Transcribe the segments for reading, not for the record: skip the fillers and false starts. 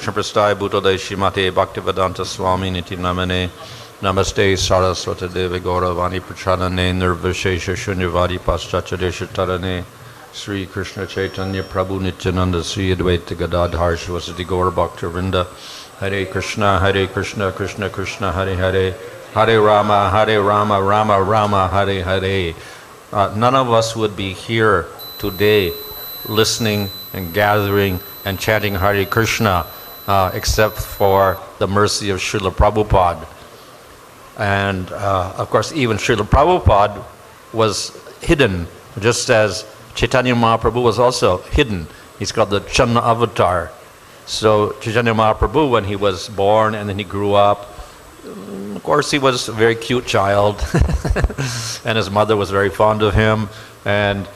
Prasthaya Bhutale Shrimate Bhaktivedanta Swami Niti Namane Namaste Saraswati Devi Gauravani Prachadane Nirvishesha Shunyavadi Paschachadesha Tarane Sri Krishna Chaitanya Prabhu Nityananda Sri Advaita Gadadhar Shivasati Gaur Bhakta Vrinda Hare Krishna Krishna Krishna Hare Hare Hare Rama Rama Rama Hare Hare. None of us would be here today listening and gathering and chanting Hare Krishna except for the mercy of Srila Prabhupada. And of course even Srila Prabhupada was hidden, just as Chaitanya Mahaprabhu was also hidden. He's called the Channa Avatar. So Chaitanya Mahaprabhu, when he was born and then he grew up, of course he was a very cute child and his mother was very fond of him, and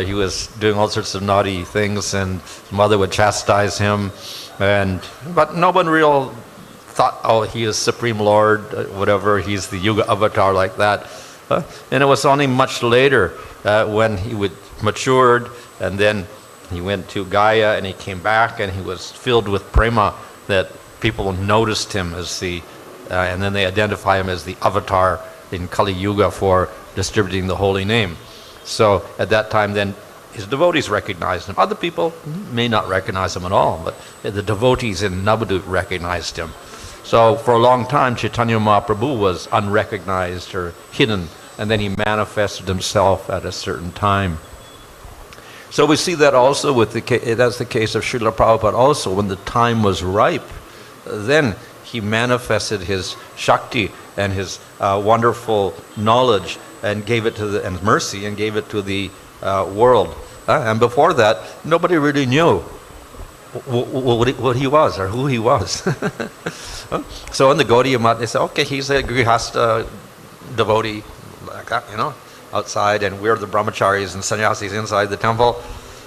he was doing all sorts of naughty things and his mother would chastise him, but no one real thought, oh, he is Supreme Lord, whatever, he's the Yuga Avatar like that. And it was only much later when he matured, and then he went to Gaya and he came back and he was filled with prema, that people noticed him as the and then they identify him as the avatar in Kali Yuga for distributing the holy name. So at that time then his devotees recognized him. Other people may not recognize him at all, but the devotees in Navadvip recognized him. So for a long time Chaitanya Mahaprabhu was unrecognized or hidden, and then he manifested himself at a certain time. So we see that also with that's the case of Srila Prabhupada also. When the time was ripe, then he manifested his Shakti and his wonderful knowledge and gave it to and mercy and gave it to the world. And before that, nobody really knew what he was or who he was. So in the Gaudiya Math, they said, okay, he's a Grihastha devotee, like that, outside, and we're the brahmacharis and sannyasis inside the temple.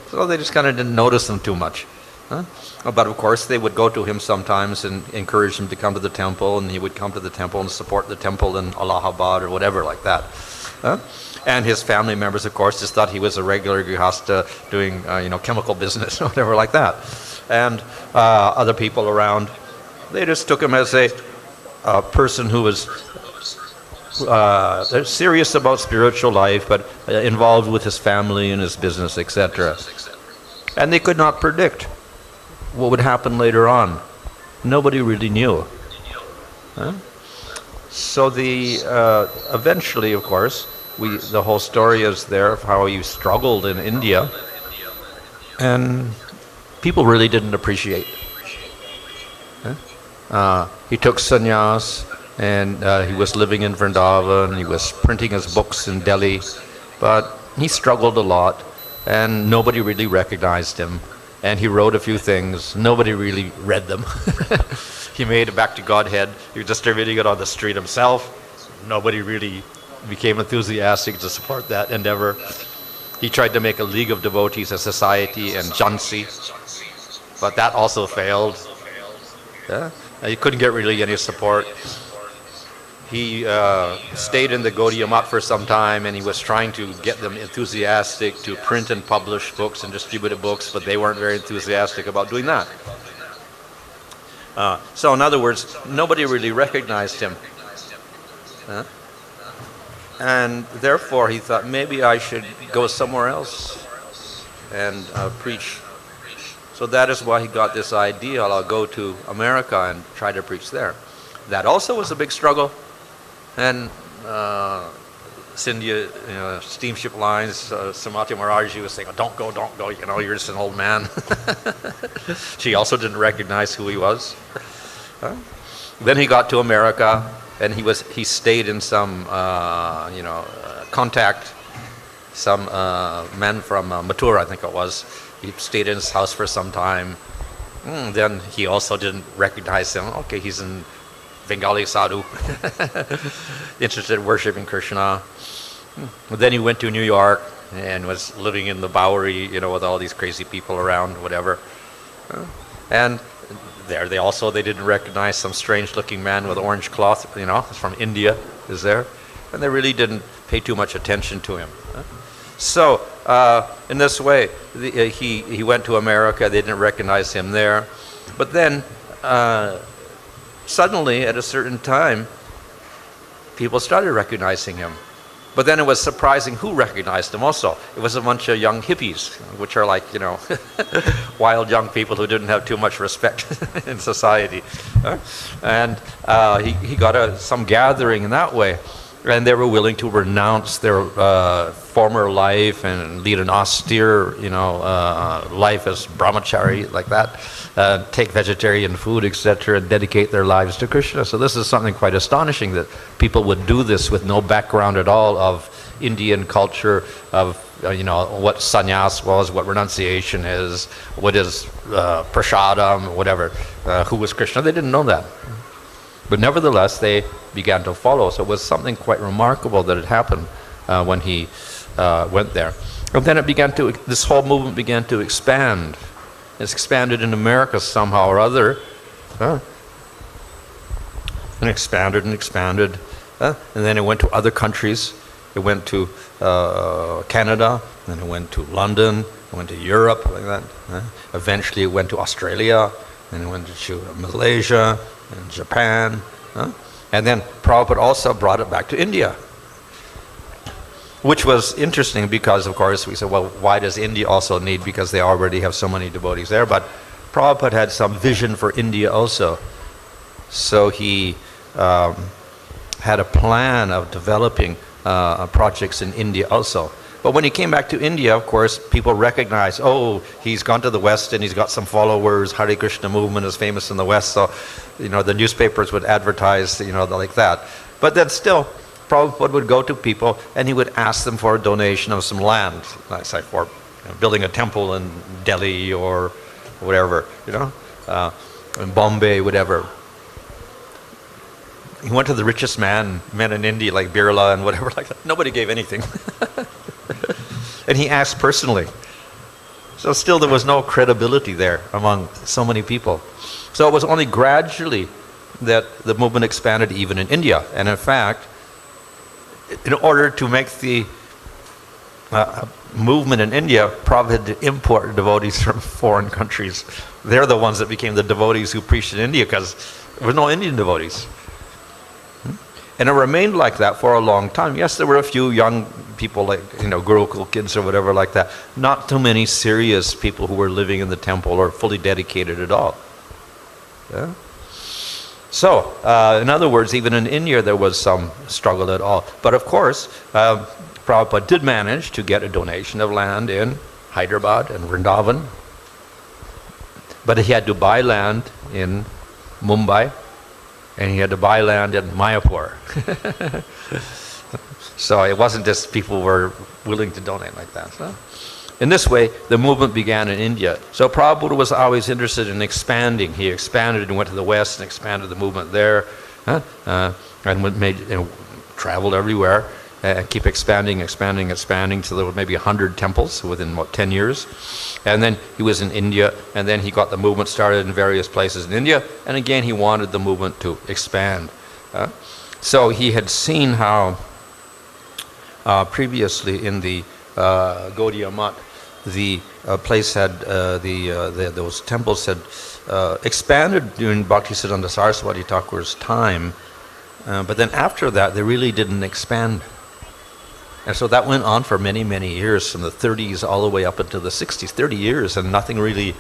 So they just kind of didn't notice him too much. But of course they would go to him sometimes and encourage him to come to the temple, and he would come to the temple and support the temple in Allahabad or whatever like that. And his family members, of course, just thought he was a regular grihastha doing chemical business or whatever like that. And other people around, they just took him as a person who was serious about spiritual life, but involved with his family and his business, etc. And they could not predict what would happen later on. Nobody really knew. So eventually, of course, the whole story is there of how he struggled in India, and people really didn't appreciate. He took sannyas, and he was living in Vrindavan, he was printing his books in Delhi, but he struggled a lot, and nobody really recognized him. And he wrote a few things, nobody really read them. He made it back to Godhead, he was distributing it on the street himself. Nobody really became enthusiastic to support that endeavor. He tried to make a League of Devotees, a society in Jhansi, but that also failed. He couldn't get really any support. He stayed in the Gaudiya Math for some time, and he was trying to get them enthusiastic to print and publish books and distribute books, but they weren't very enthusiastic about doing that. So in other words, nobody really recognized him. And therefore he thought, maybe I should go somewhere else and preach. So that is why he got this idea, I'll go to America and try to preach there. That also was a big struggle. And India, steamship lines, Srimati Maharaj was saying, oh, don't go, you're just an old man. She also didn't recognize who he was. Then he got to America, and he stayed in some, contact, some men from Mathura, I think it was. He stayed in his house for some time. Then he also didn't recognize him. Okay, he's in Bengali sadhu, interested in worshiping Krishna. Then he went to New York and was living in the Bowery, with all these crazy people around, whatever. And there they didn't recognize some strange looking man with orange cloth, from India is there. And they really didn't pay too much attention to him. So in this way, he went to America. They didn't recognize him there. But then suddenly, at a certain time, people started recognizing him. But then it was surprising who recognized him also. It was a bunch of young hippies, which are like, wild young people who didn't have too much respect in society. And he got some gathering in that way. And they were willing to renounce their former life and lead an austere, life as brahmachari, like that, take vegetarian food, etc., and dedicate their lives to Krishna. So this is something quite astonishing, that people would do this with no background at all of Indian culture, of what sannyas was, what renunciation is, what is prasadam, whatever, who was Krishna. They didn't know that. But nevertheless, they began to follow. So it was something quite remarkable that had happened when he went there. And then this whole movement began to expand. It's expanded in America somehow or other. And expanded and expanded. And then it went to other countries. It went to Canada, then it went to London, it went to Europe, like that. Eventually it went to Australia, then it went to Malaysia, and Japan, and then Prabhupada also brought it back to India, which was interesting because, of course, we said, well, why does India also need, because they already have so many devotees there, but Prabhupada had some vision for India also. So he had a plan of developing projects in India also. But when he came back to India, of course, people recognized, oh, he's gone to the West and he's got some followers. Hare Krishna movement is famous in the West, so the newspapers would advertise, like that. But then still, Prabhupada would go to people and he would ask them for a donation of some land, like say for building a temple in Delhi or whatever, in Bombay, whatever. He went to the richest men in India, like Birla and whatever, like that. Nobody gave anything. And he asked personally. So still there was no credibility there among so many people. So it was only gradually that the movement expanded even in India. And in fact, in order to make the movement in India, Prabhupada had to import devotees from foreign countries. They're the ones that became the devotees who preached in India, because there were no Indian devotees. And it remained like that for a long time. Yes, there were a few young people, like, Gurukul kids or whatever like that. Not too many serious people who were living in the temple or fully dedicated at all. Yeah? So, in other words, even in India there was some struggle at all. But of course, Prabhupada did manage to get a donation of land in Hyderabad and Vrindavan. But he had to buy land in Mumbai. And he had to buy land in Mayapur. So it wasn't just people were willing to donate like that. So in this way, the movement began in India. So Prabhupada was always interested in expanding. He expanded and went to the West and expanded the movement there, and traveled everywhere, and keep expanding, so there were maybe 100 temples within, 10 years. And then he was in India, and then he got the movement started in various places in India, and again he wanted the movement to expand. So he had seen how previously in the Gaudiya Math, the place had, those temples had expanded during Bhaktisiddhanta Saraswati Thakur's time, but then after that they really didn't expand. And so that went on for many, many years, from the 30s all the way up into the 60s, 30 years, and nothing really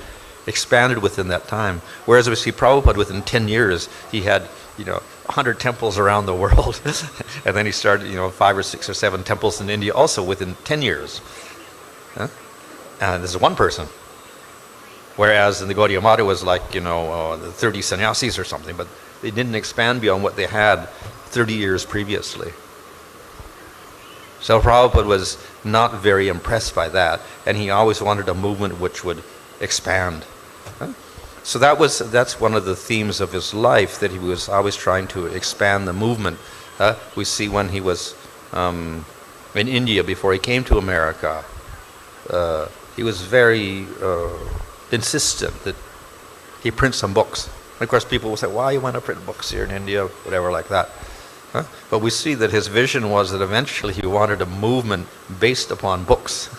expanded within that time. Whereas we see Prabhupada, within 10 years, he had, 100 temples around the world. And then he started, 5 or 6 or 7 temples in India also within 10 years. And this is one person. Whereas in the Gaudiya Math, it was like, 30 sannyasis or something, but they didn't expand beyond what they had 30 years previously. So Prabhupada was not very impressed by that, and he always wanted a movement which would expand. So that's one of the themes of his life, that he was always trying to expand the movement. We see when he was in India before he came to America, he was very insistent that he print some books. And of course people will say, why you want to print books here in India, whatever like that. But we see that his vision was that eventually he wanted a movement based upon books.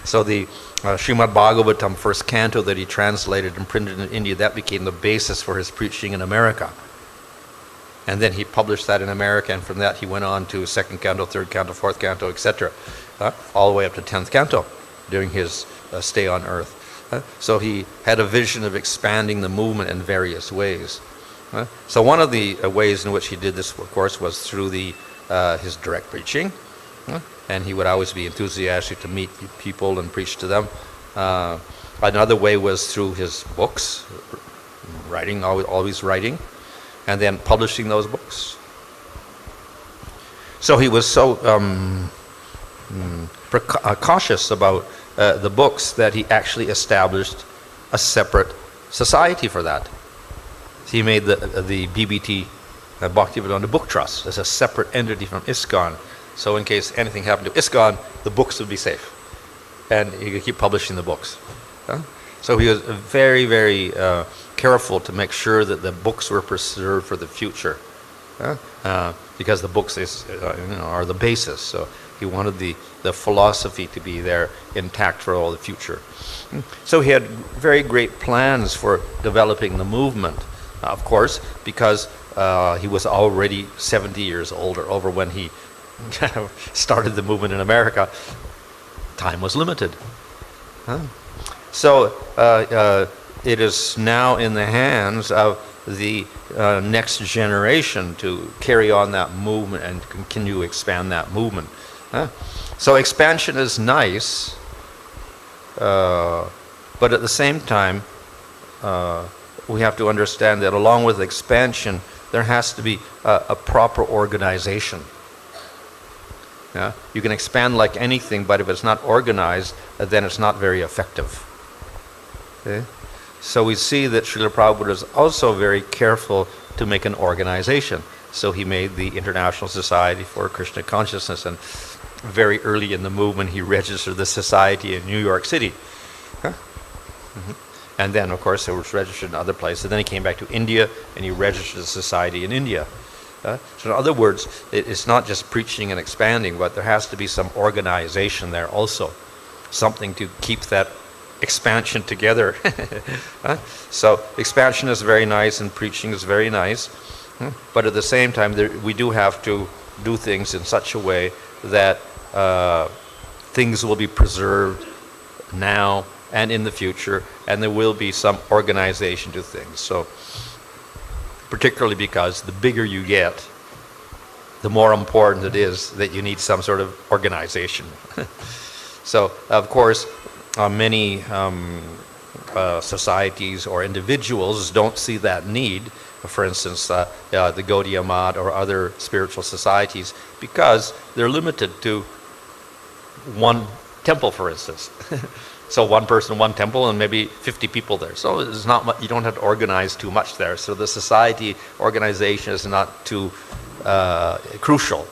So the Srimad Bhagavatam first canto that he translated and printed in India, that became the basis for his preaching in America. And then he published that in America, and from that he went on to second canto, third canto, fourth canto, etc., all the way up to 10th canto during his stay on earth. So he had a vision of expanding the movement in various ways. So one of the ways in which he did this, of course, was through his direct preaching. And he would always be enthusiastic to meet people and preach to them. Another way was through his books, writing, always writing, and then publishing those books. So he was so cautious about the books that he actually established a separate society for that. He made the BBT, Bhaktivedanta Book Trust, as a separate entity from ISKCON. So in case anything happened to ISKCON, the books would be safe. And he could keep publishing the books. So he was very, very careful to make sure that the books were preserved for the future. Because the books are the basis. So he wanted the philosophy to be there intact for all the future. So he had very great plans for developing the movement. Of course, because he was already 70 years old or over when he started the movement in America. Time was limited. So it is now in the hands of the next generation to carry on that movement and continue to expand that movement. So expansion is nice, but at the same time, we have to understand that along with expansion, there has to be a proper organization. You can expand like anything, but if it's not organized, then it's not very effective. Okay? So we see that Srila Prabhupada is also very careful to make an organization. So he made the International Society for Krishna Consciousness, and very early in the movement he registered the society in New York City. And then, of course, it was registered in other places. Then he came back to India, and he registered the society in India. So in other words, it's not just preaching and expanding, but there has to be some organization there also. Something to keep that expansion together. So expansion is very nice, and preaching is very nice. But at the same time, we do have to do things in such a way that things will be preserved now and in the future, and there will be some organization to things. So, particularly because the bigger you get, the more important it is that you need some sort of organization. So, of course, many societies or individuals don't see that need. For instance, the Gaudiya Math or other spiritual societies, because they're limited to one temple, for instance. So one person, one temple, and maybe 50 people there. So it's not much, you don't have to organize too much there. So the society organization is not too crucial.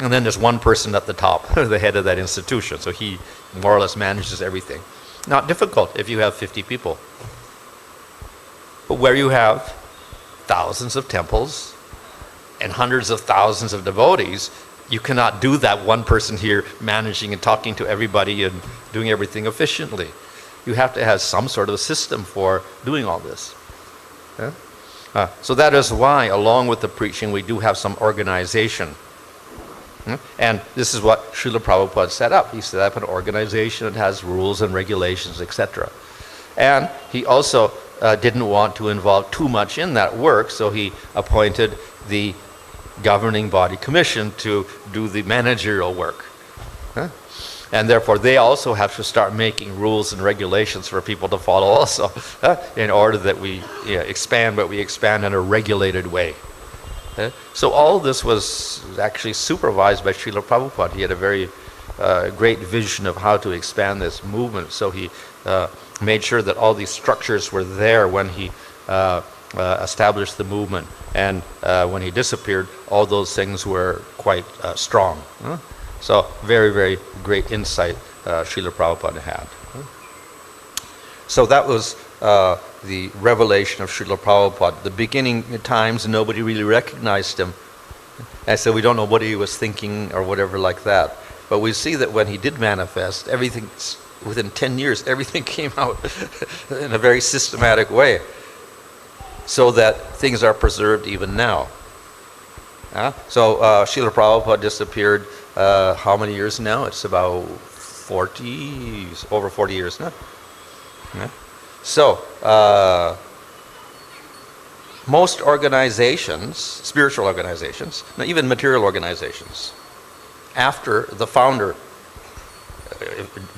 And then there's one person at the top, the head of that institution. So he more or less manages everything. Not difficult if you have 50 people. But where you have thousands of temples and hundreds of thousands of devotees, you cannot do that one person here managing and talking to everybody and doing everything efficiently. You have to have some sort of system for doing all this. So that is why, along with the preaching, we do have some organization. And this is what Srila Prabhupada set up. He set up an organization that has rules and regulations, etc. And he also didn't want to involve too much in that work, so he appointed the governing body commission to do the managerial work. And therefore they also have to start making rules and regulations for people to follow also, in order that we expand, but we expand in a regulated way. So all this was actually supervised by Srila Prabhupada. He had a very great vision of how to expand this movement, so he made sure that all these structures were there when he established the movement, and when he disappeared, all those things were quite strong. So very, very great insight Srila Prabhupada had. So that was the revelation of Srila Prabhupada. The beginning times, nobody really recognized him. And so we don't know what he was thinking or whatever like that. But we see that when he did manifest, everything, within 10 years, everything came out in a very systematic way, so that things are preserved even now. So Srila Prabhupada disappeared how many years now? It's about 40, over 40 years now. Yeah. So most organizations, spiritual organizations, even material organizations, after the founder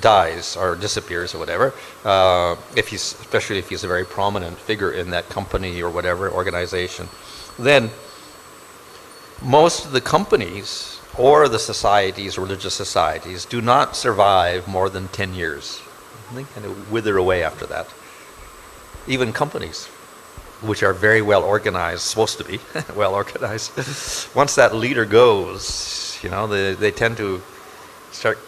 dies or disappears or whatever, especially if he's a very prominent figure in that company or whatever organization, then most of the companies or the societies, religious societies, do not survive more than 10 years. They kind of wither away after that. Even companies, which are very well organized, supposed to be well organized, once that leader goes, they tend to start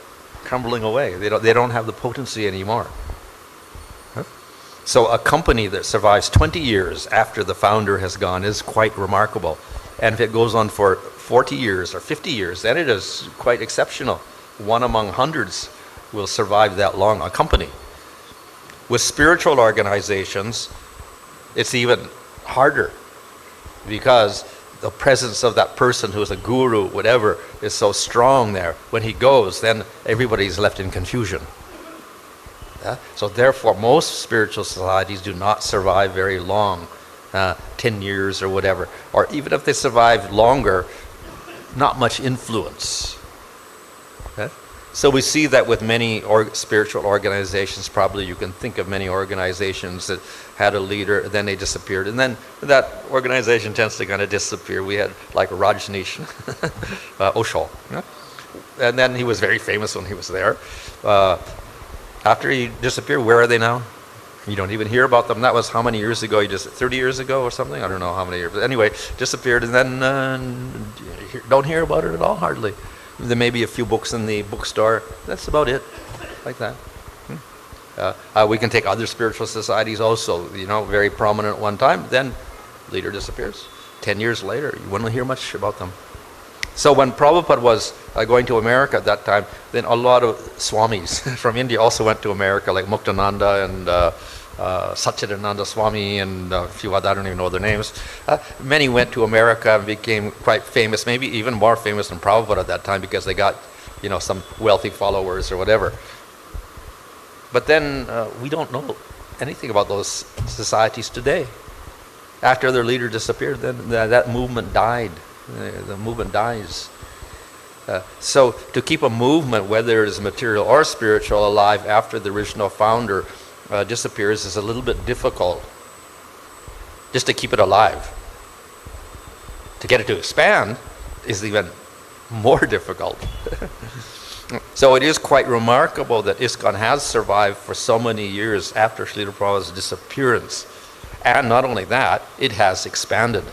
crumbling away. They don't have the potency anymore. So a company that survives 20 years after the founder has gone is quite remarkable. And if it goes on for 40 years or 50 years, then it is quite exceptional. One among hundreds will survive that long, a company. With spiritual organizations, it's even harder, because the presence of that person who is a guru, whatever, is so strong there. When he goes, then everybody's left in confusion. So therefore, most spiritual societies do not survive very long, 10 years or whatever. Or even if they survive longer, not much influence. So we see that with many spiritual organizations. Probably you can think of many organizations that had a leader, then they disappeared, and then that organization tends to kind of disappear. We had like Rajneesh Osho, and then he was very famous when he was there. After he disappeared, where are they now? You don't even hear about them. That was how many years ago? 30 years ago or something? I don't know how many years. But anyway, disappeared, and then don't hear about it at all, hardly. There may be a few books in the bookstore. That's about it, like that. We can take other spiritual societies also, very prominent at one time, then leader disappears. 10 years later, you wouldn't hear much about them. So when Prabhupada was going to America at that time, then a lot of swamis from India also went to America, like Muktananda and Satchidananda Swami and a few other, I don't even know their names. Many went to America and became quite famous, maybe even more famous than Prabhupada at that time, because they got, some wealthy followers or whatever. But then we don't know anything about those societies today. After their leader disappeared, then that movement died. The movement dies. So to keep a movement, whether it is material or spiritual, alive after the original founder disappears is a little bit difficult. Just to keep it alive. To get it to expand is even more difficult. So it is quite remarkable that ISKCON has survived for so many years after Srila Prabhupada's disappearance. And not only that, it has expanded.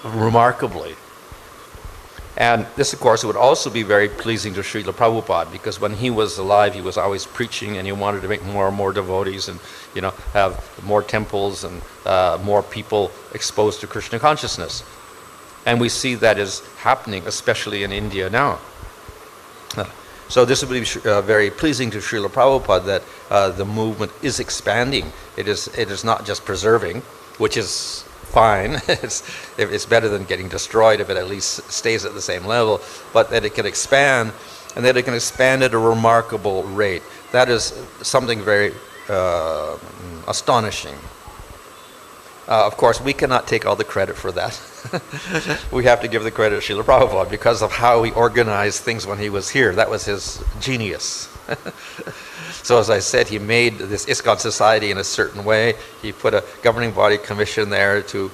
Remarkably. And this, of course, would also be very pleasing to Srila Prabhupada, because when he was alive, he was always preaching, and he wanted to make more and more devotees, and have more temples and more people exposed to Krishna consciousness. And we see that is happening, especially in India now. So this would be very pleasing to Srila Prabhupada that the movement is expanding. It is not just preserving, which is fine. It's better than getting destroyed if it at least stays at the same level, but that it can expand, and that it can expand at a remarkable rate. That is something very astonishing. Of course, we cannot take all the credit for that. We have to give the credit to Srila Prabhupada because of how he organized things when he was here. That was his genius. So as I said, he made this ISKCON society in a certain way. He put a governing body commission there to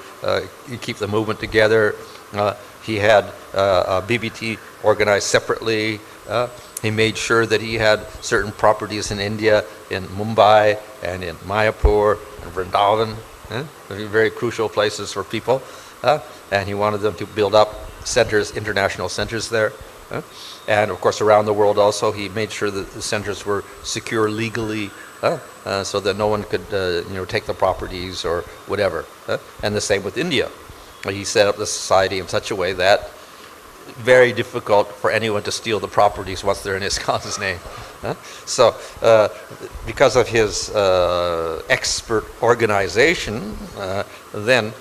keep the movement together. He had BBT organized separately. He made sure that he had certain properties in India, in Mumbai and in Mayapur and Vrindavan. Very crucial places for people. And he wanted them to build up centers, international centers there. And of course around the world also, he made sure that the centers were secure legally, so that no one could take the properties or whatever. And the same with India. He set up the society in such a way that very difficult for anyone to steal the properties once they're in ISKCON's name. So because of his expert organization, then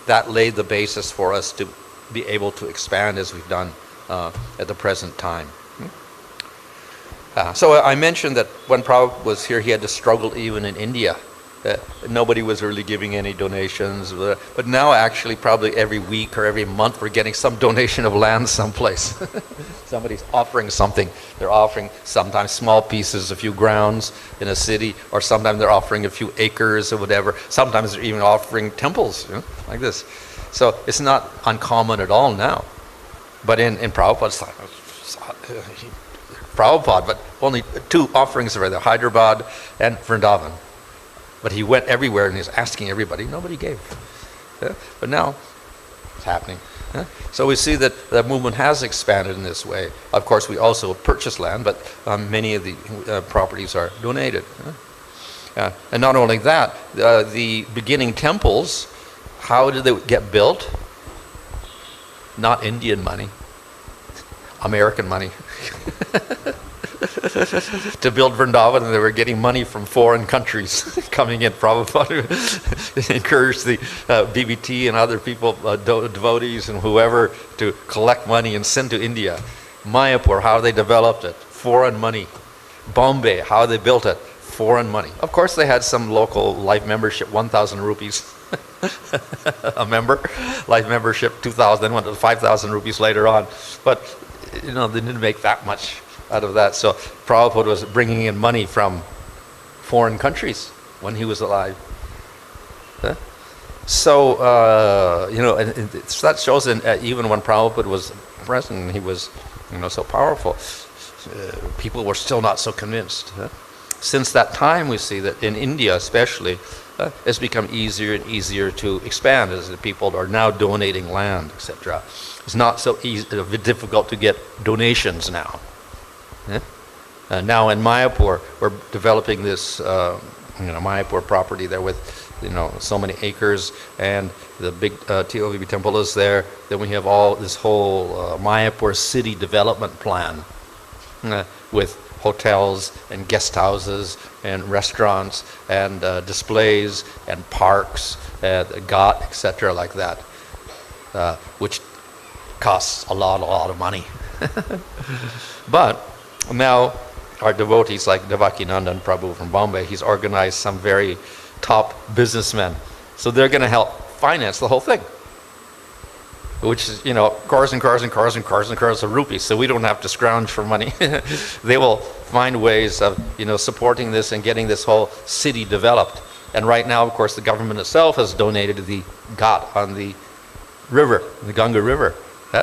that laid the basis for us to be able to expand as we've done at the present time. So I mentioned that when Prabhupada was here, he had to struggle even in India. Nobody was really giving any donations, but now actually probably every week or every month we're getting some donation of land someplace. Somebody's offering something. They're offering sometimes small pieces, a few grounds in a city, or sometimes they're offering a few acres or whatever. Sometimes they're even offering temples, like this. So it's not uncommon at all now. But in Prabhupada's time, Prabhupada, but only 2 offerings were there, Hyderabad and Vrindavan. But he went everywhere and he's asking everybody. Nobody gave. But now it's happening. So we see that the movement has expanded in this way. Of course, we also purchase land, but many of the properties are donated. And not only that, the beginning temples, how did they get built? Not Indian money, American money. To build Vrindavan, and they were getting money from foreign countries coming in. Prabhupada encouraged the BBT and other people, devotees and whoever, to collect money and send to India. Mayapur, how they developed it, foreign money. Bombay, how they built it, foreign money. Of course, they had some local life membership, 1,000 rupees a member. Life membership, 2,000, then went to 5,000 rupees later on. But, they didn't make that much out of that. So Prabhupada was bringing in money from foreign countries when he was alive. So, and that shows even when Prabhupada was present, he was, so powerful. People were still not so convinced. Since that time, we see that in India especially, it's become easier and easier to expand as the people are now donating land, etc. It's not so difficult to get donations now. Now in Mayapur, we're developing this, Mayapur property there with, so many acres, and the big TOVB temple is there. Then we have this whole Mayapur city development plan with hotels and guest houses and restaurants and displays and parks, ghat, etc. like that, which costs a lot of money. But now our devotees like Devakinandan Prabhu from Bombay, he's organized some very top businessmen. So they're going to help finance the whole thing, which is, cars and cars and cars and cars and cars of rupees. So we don't have to scrounge for money. They will find ways of, supporting this and getting this whole city developed. And right now, of course, the government itself has donated the ghat on the river, the Ganga River,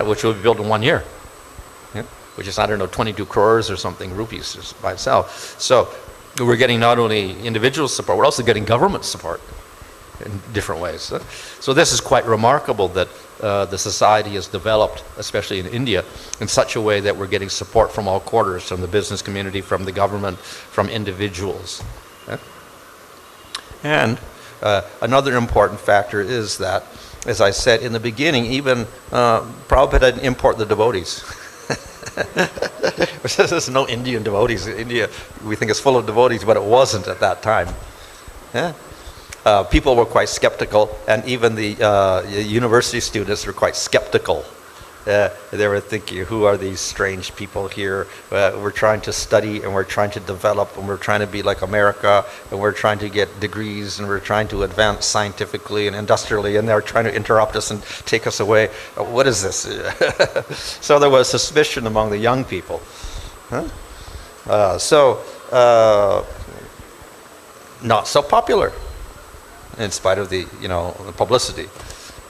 which will be built in 1 year. Which is, 22 crores or something rupees just by itself. So we're getting not only individual support, we're also getting government support in different ways. So this is quite remarkable that the society has developed, especially in India, in such a way that we're getting support from all quarters, from the business community, from the government, from individuals. And another important factor is that, as I said in the beginning, even Prabhupada didn't import the devotees. There's no Indian devotees. India, we think, is full of devotees, but it wasn't at that time. People were quite skeptical, and even the university students were quite skeptical. They were thinking, who are these strange people here? We're trying to study, and we're trying to develop, and we're trying to be like America, and we're trying to get degrees, and we're trying to advance scientifically and industrially, and they're trying to interrupt us and take us away. What is this? So there was suspicion among the young people. Not so popular, in spite of the the publicity.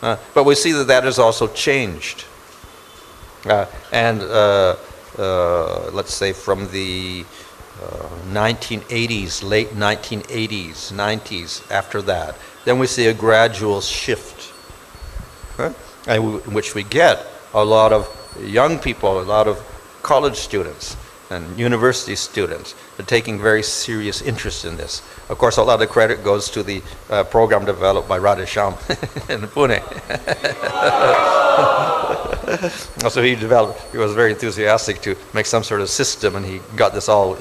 But we see that has also changed. Let's say from the 1980s, late 1980s, 90s, after that, then we see a gradual shift, in which we get a lot of young people, a lot of college students and university students are taking very serious interest in this. Of course, a lot of credit goes to the program developed by Radhesham in Pune. So he was very enthusiastic to make some sort of system, and he got this all,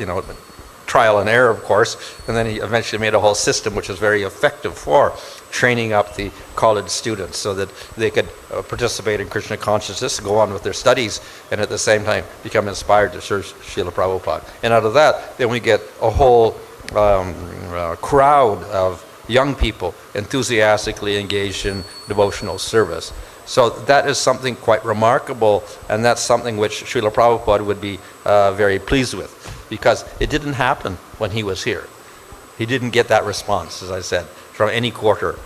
trial and error, of course, and then he eventually made a whole system which was very effective for training up the college students so that they could participate in Krishna consciousness, go on with their studies, and at the same time become inspired to serve Srila Prabhupada. And out of that, then we get a whole crowd of young people enthusiastically engaged in devotional service. So that is something quite remarkable, and that's something which Srila Prabhupada would be very pleased with, because it didn't happen when he was here. He didn't get that response, as I said, from any quarter.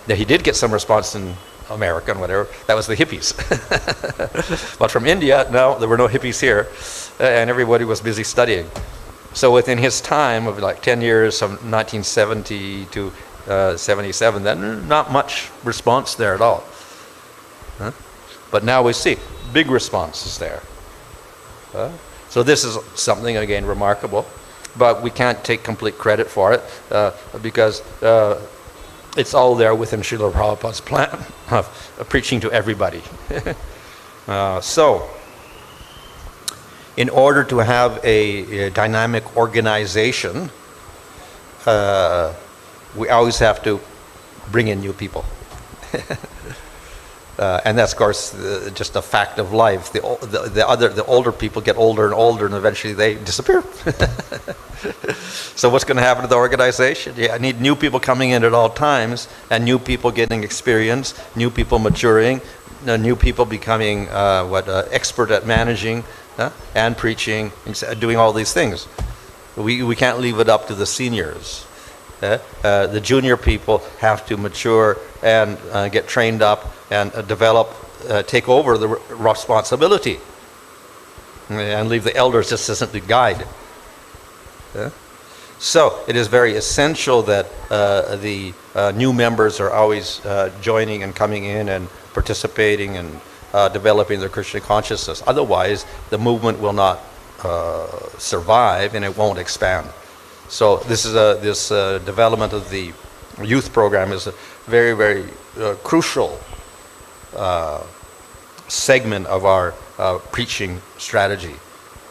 Now, he did get some response in America and whatever. That was the hippies. But from India, no, there were no hippies here, and everybody was busy studying. So within his time of like 10 years, from 1970 to 77, then not much response there at all. Huh? But now we see big responses there. So this is something, again, remarkable. But we can't take complete credit for it because it's all there within Srila Prabhupada's plan of preaching to everybody. So, in order to have a dynamic organization, we always have to bring in new people. And that's, of course, just a fact of life. The older people get older and older, and eventually they disappear. So what's going to happen to the organization? Yeah, I need new people coming in at all times, and new people getting experience, new people maturing, new people becoming expert at managing and preaching, and doing all these things. We can't leave it up to the seniors. The junior people have to mature and get trained up and develop, take over the responsibility, and leave the elders just as simply guide. So it is very essential that the new members are always joining and coming in and participating and developing their Krishna consciousness. Otherwise, the movement will not survive and it won't expand. So this development of the youth program is a very, very crucial segment of our preaching strategy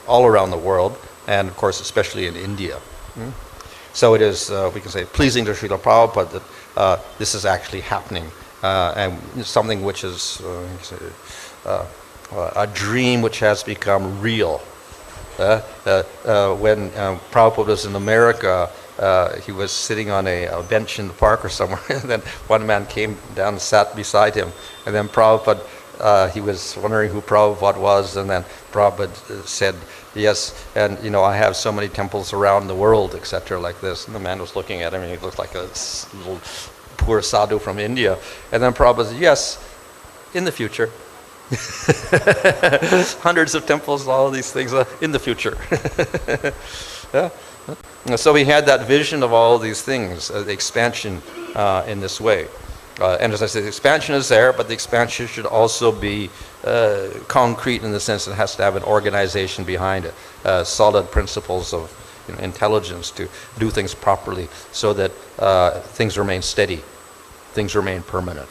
all around the world, and of course especially in India. So it is, we can say, pleasing to Srila Prabhupada that this is actually happening, and something which is a dream which has become real. When Prabhupada was in America, he was sitting on a bench in the park or somewhere, and then one man came down and sat beside him, and then Prabhupada, he was wondering who Prabhupada was, and then Prabhupada said, yes, and I have so many temples around the world, etc., like this. And the man was looking at him, and he looked like a little poor sadhu from India. And then Prabhupada said, yes, in the future. Hundreds of temples, all these things in the future. Yeah. So we had that vision of all these things, the expansion in this way. And as I said, the expansion is there, but the expansion should also be concrete in the sense that it has to have an organization behind it, solid principles of intelligence to do things properly so that things remain steady, things remain permanent.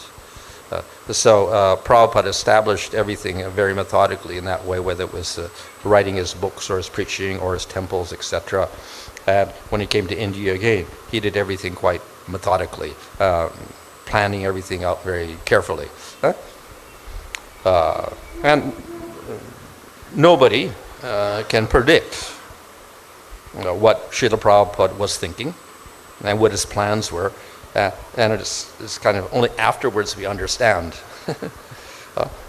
So Prabhupada established everything very methodically in that way, whether it was writing his books or his preaching or his temples, etc. And when he came to India again, he did everything quite methodically, planning everything out very carefully. And nobody can predict what Srila Prabhupada was thinking and what his plans were. And it's kind of only afterwards we understand.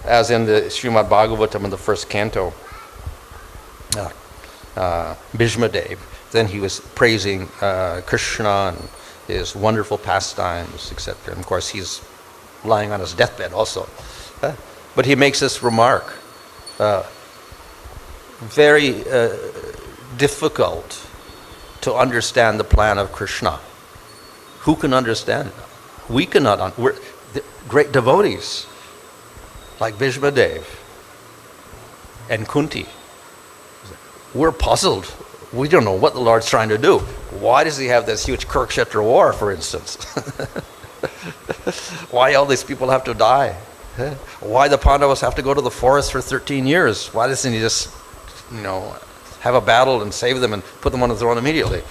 As in the Srimad Bhagavatam in the first canto, Bhishma Dev, then he was praising Krishna and his wonderful pastimes, etc. And of course he's lying on his deathbed also. But he makes this remark, very difficult to understand the plan of Krishna. Who can understand it? We cannot. We're great devotees like Bhishma Dev and Kunti. We're puzzled. We don't know what the Lord's trying to do. Why does he have this huge Kurukshetra war, for instance? Why all these people have to die? Why the Pandavas have to go to the forest for 13 years? Why doesn't he just, have a battle and save them and put them on the throne immediately?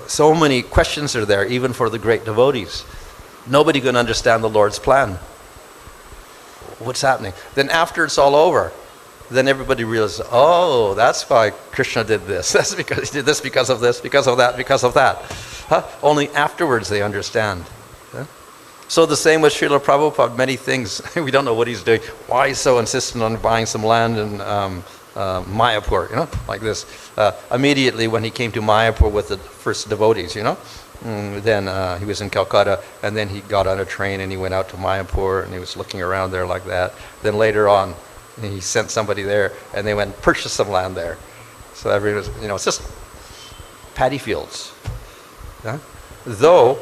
So many questions are there, even for the great devotees. Nobody can understand the Lord's plan. What's happening? Then after it's all over, then everybody realizes, oh, that's why Krishna did this. That's because he did this, because of this, because of that, because of that. Only afterwards they understand. So the same with Srila Prabhupada, many things, we don't know what he's doing. Why he's so insistent on buying some land in Mayapur, like this. Immediately when he came to Mayapur with the first devotees, then he was in Calcutta, and then he got on a train and he went out to Mayapur and he was looking around there like that. Then later on, he sent somebody there and they went and purchased some land there. So everyone was, it's just paddy fields. Though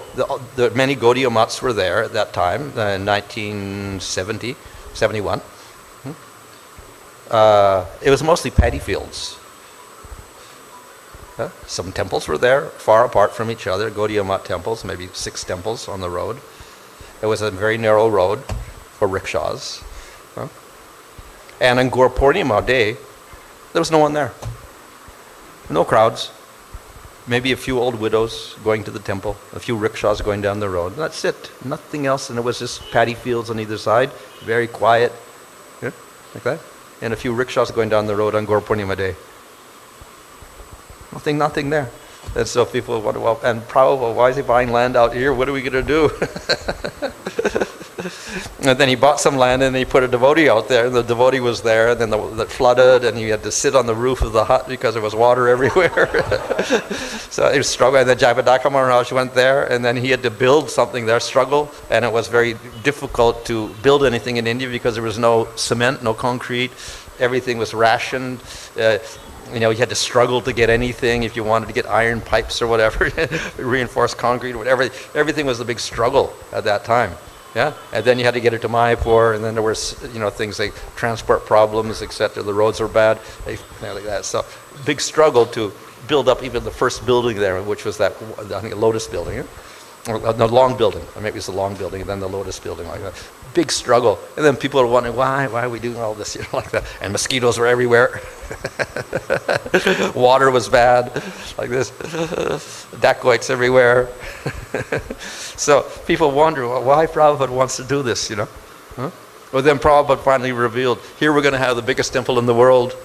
the many Gaudiya Mats were there at that time, in 1970, 71, it was mostly paddy fields. Some temples were there, far apart from each other, Gaudiya Mat temples, maybe 6 temples on the road. It was a very narrow road for rickshaws. And on Gaur Purnima day, there was no one there. No crowds. Maybe a few old widows going to the temple, a few rickshaws going down the road. That's it. Nothing else. And it was just paddy fields on either side, very quiet, like that. And a few rickshaws going down the road on Gaur Purnima day. Nothing there. And so people wonder, well, and Prabhupada, why is he buying land out here? What are we going to do? And then he bought some land and he put a devotee out there. And the devotee was there, and then it flooded, and he had to sit on the roof of the hut because there was water everywhere. So he was struggling. And then Jayapataka Maharaj went there, and then he had to build something there, struggle. And it was very difficult to build anything in India because there was no cement, no concrete. Everything was rationed. You had to struggle to get anything. If you wanted to get iron pipes or whatever, reinforced concrete, whatever, everything was a big struggle at that time. And then you had to get it to Mayapur, and then there were, things like transport problems, etc. The roads were bad, like that. So, big struggle to build up even the first building there, which was that, I think, Lotus building, or the long building. Or maybe it was the long building, and then the Lotus building, like that. Big struggle. And then people are wondering, why are we doing all this, like that? And mosquitoes were everywhere. Water was bad, like this. Dacoits everywhere. So people wonder, well, why Prabhupada wants to do this, Well, then Prabhupada finally revealed, here we're going to have the biggest temple in the world.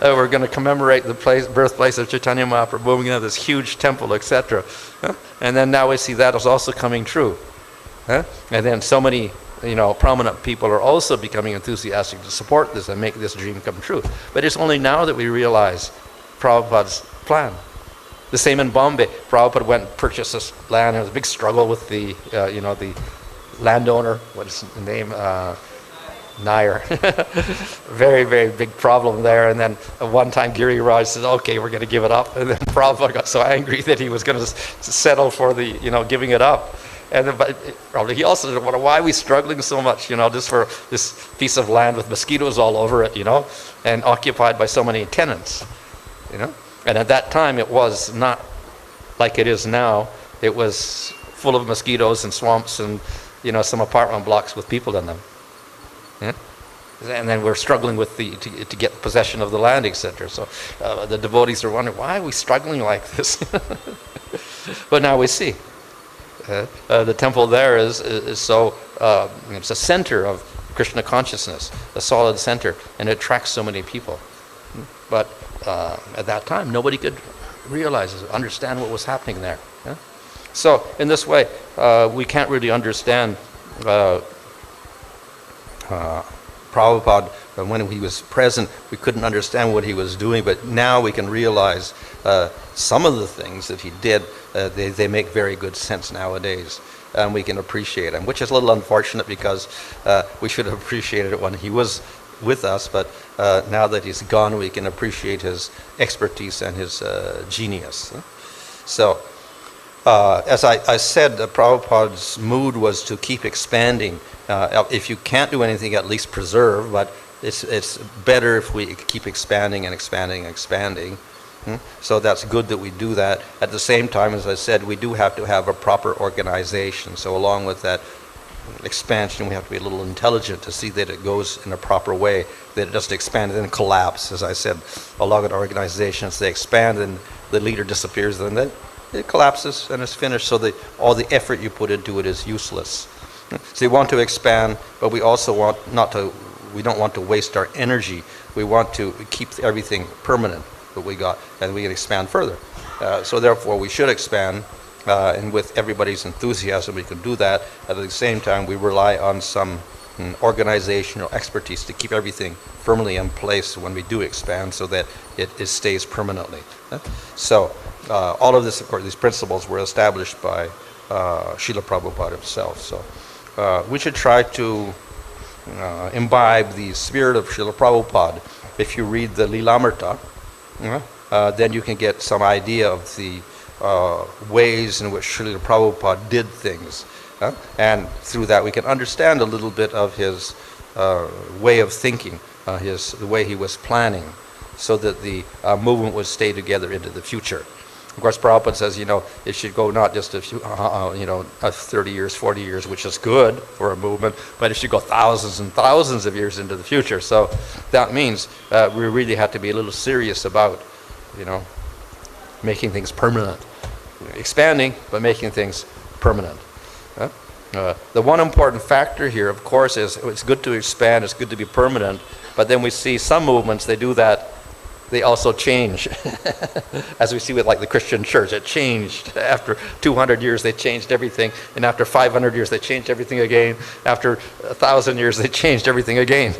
We're going to commemorate the birthplace of Chaitanya Mahaprabhu. We're going to have this huge temple, etc. And then now we see that is also coming true. And then so many, prominent people are also becoming enthusiastic to support this and make this dream come true. But it's only now that we realize Prabhupada's plan. The same in Bombay. Prabhupada went and purchased this land. There was a big struggle with the, the landowner. What is his name? Nair. Very, very big problem there. And then one time Giri Raj said, okay, we're going to give it up. And then Prabhupada got so angry that he was going to settle for the, giving it up. And then, but probably he also said, why are we struggling so much, just for this piece of land with mosquitoes all over it, and occupied by so many tenants, And at that time, it was not like it is now. It was full of mosquitoes and swamps and, some apartment blocks with people in them. And then we're struggling with to get possession of the land, etc. So the devotees are wondering, why are we struggling like this? But now we see. The temple there is so, it's a center of Krishna consciousness, a solid center, and it attracts so many people. But at that time, nobody could realize, understand what was happening there. So in this way, we can't really understand Prabhupada. When he was present, we couldn't understand what he was doing, but now we can realize some of the things that he did, they make very good sense nowadays, and we can appreciate them, which is a little unfortunate because we should have appreciated it when he was with us, but now that he's gone, we can appreciate his expertise and his genius. So, as I said, Prabhupada's mood was to keep expanding. If you can't do anything, at least preserve, but it's better if we keep expanding and expanding and expanding. So that's good that we do that. At the same time, as I said, we do have to have a proper organization. So along with that expansion, we have to be a little intelligent to see that it goes in a proper way, that it doesn't expand and then collapse. As I said, a lot of organizations, they expand and the leader disappears, and then it collapses and it's finished. So all the effort you put into it is useless. So you want to expand, but we also we don't want to waste our energy. We want to keep everything permanent that we got, and we can expand further. So therefore we should expand, and with everybody's enthusiasm we can do that. At the same time, we rely on some organizational expertise to keep everything firmly in place when we do expand, so that it stays permanently. So all of this, of course, these principles were established by Srila Prabhupada himself. So we should try to imbibe the spirit of Srila Prabhupada. If you read the Lilamrita, then you can get some idea of the ways in which Srila Prabhupada did things. And through that we can understand a little bit of his way of thinking, the way he was planning, so that the movement would stay together into the future. Of course, Prabhupada says, it should go not just a few, 30 years, 40 years, which is good for a movement, but it should go thousands and thousands of years into the future. So that means we really have to be a little serious about, making things permanent. Expanding, but making things permanent. The one important factor here, of course, is it's good to expand, it's good to be permanent, but then we see some movements, they do that, they also change. As we see with like the Christian church, it changed. After 200 years they changed everything, and after 500 years they changed everything again. After 1,000 years they changed everything again.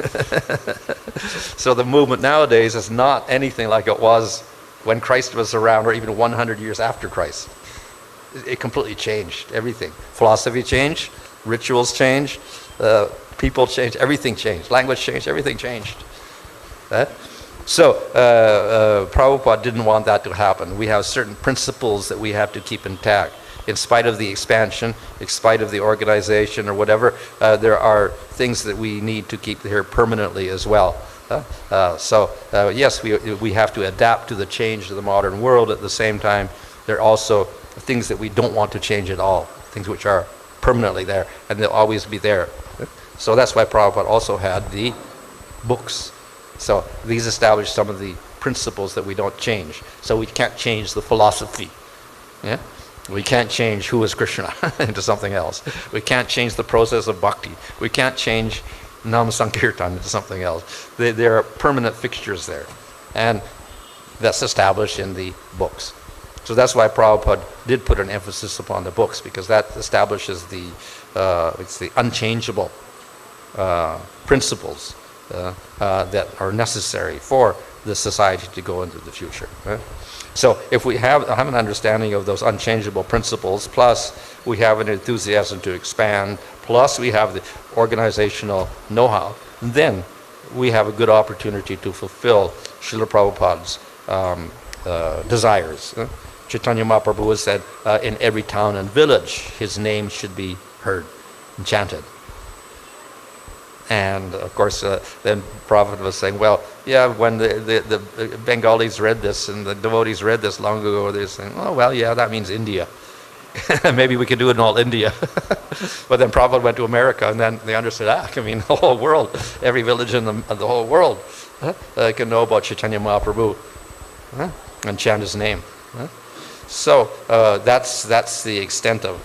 So the movement nowadays is not anything like it was when Christ was around, or even 100 years after Christ. It completely changed everything. Philosophy changed, rituals changed, people changed, everything changed, language changed, everything changed. So Prabhupada didn't want that to happen. We have certain principles that we have to keep intact. In spite of the expansion, in spite of the organization or whatever, there are things that we need to keep here permanently as well. Yes, we have to adapt to the change of the modern world. At the same time, there are also things that we don't want to change at all, things which are permanently there, and they'll always be there. So that's why Prabhupada also had the books. So these establish some of the principles that we don't change. So we can't change the philosophy. Yeah? We can't change who is Krishna into something else. We can't change the process of bhakti. We can't change Nam Sankirtan into something else. There are permanent fixtures there. And that's established in the books. So that's why Prabhupada did put an emphasis upon the books, because that establishes it's the unchangeable principles that are necessary for the society to go into the future. Right? So if we have an understanding of those unchangeable principles, plus we have an enthusiasm to expand, plus we have the organizational know-how, then we have a good opportunity to fulfill Srila Prabhupada's desires. Chaitanya Mahaprabhu has said, in every town and village, his name should be heard and chanted. And of course, then Prabhupada was saying, well, yeah, when the Bengalis read this and the devotees read this long ago, they're saying, oh, well, yeah, that means India. Maybe we could do it in all India. But then Prabhupada went to America, and then they understood, the whole world, every village in the whole world can know about Chaitanya Mahaprabhu and chant his name. So that's the extent of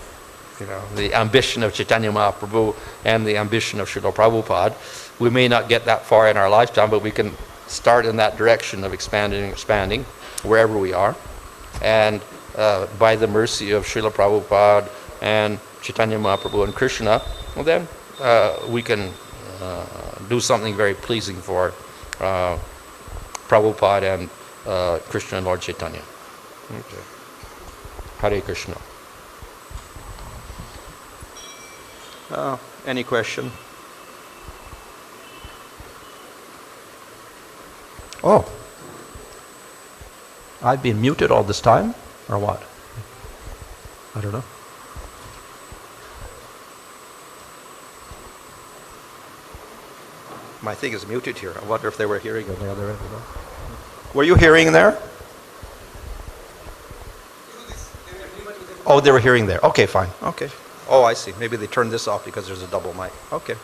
the ambition of Chaitanya Mahaprabhu and the ambition of Srila Prabhupada. We may not get that far in our lifetime, but we can start in that direction of expanding wherever we are. And by the mercy of Srila Prabhupada and Chaitanya Mahaprabhu and Krishna, well then we can do something very pleasing for Prabhupada and Krishna and Lord Chaitanya. Okay. Hare Krishna. Any question? Oh, I've been muted all this time, or what? I don't know. My thing is muted here. I wonder if they were hearing on the other end. Were you hearing there? Oh, they were hearing there. Okay, fine. Okay. Oh, I see. Maybe they turned this off because there's a double mic. Okay.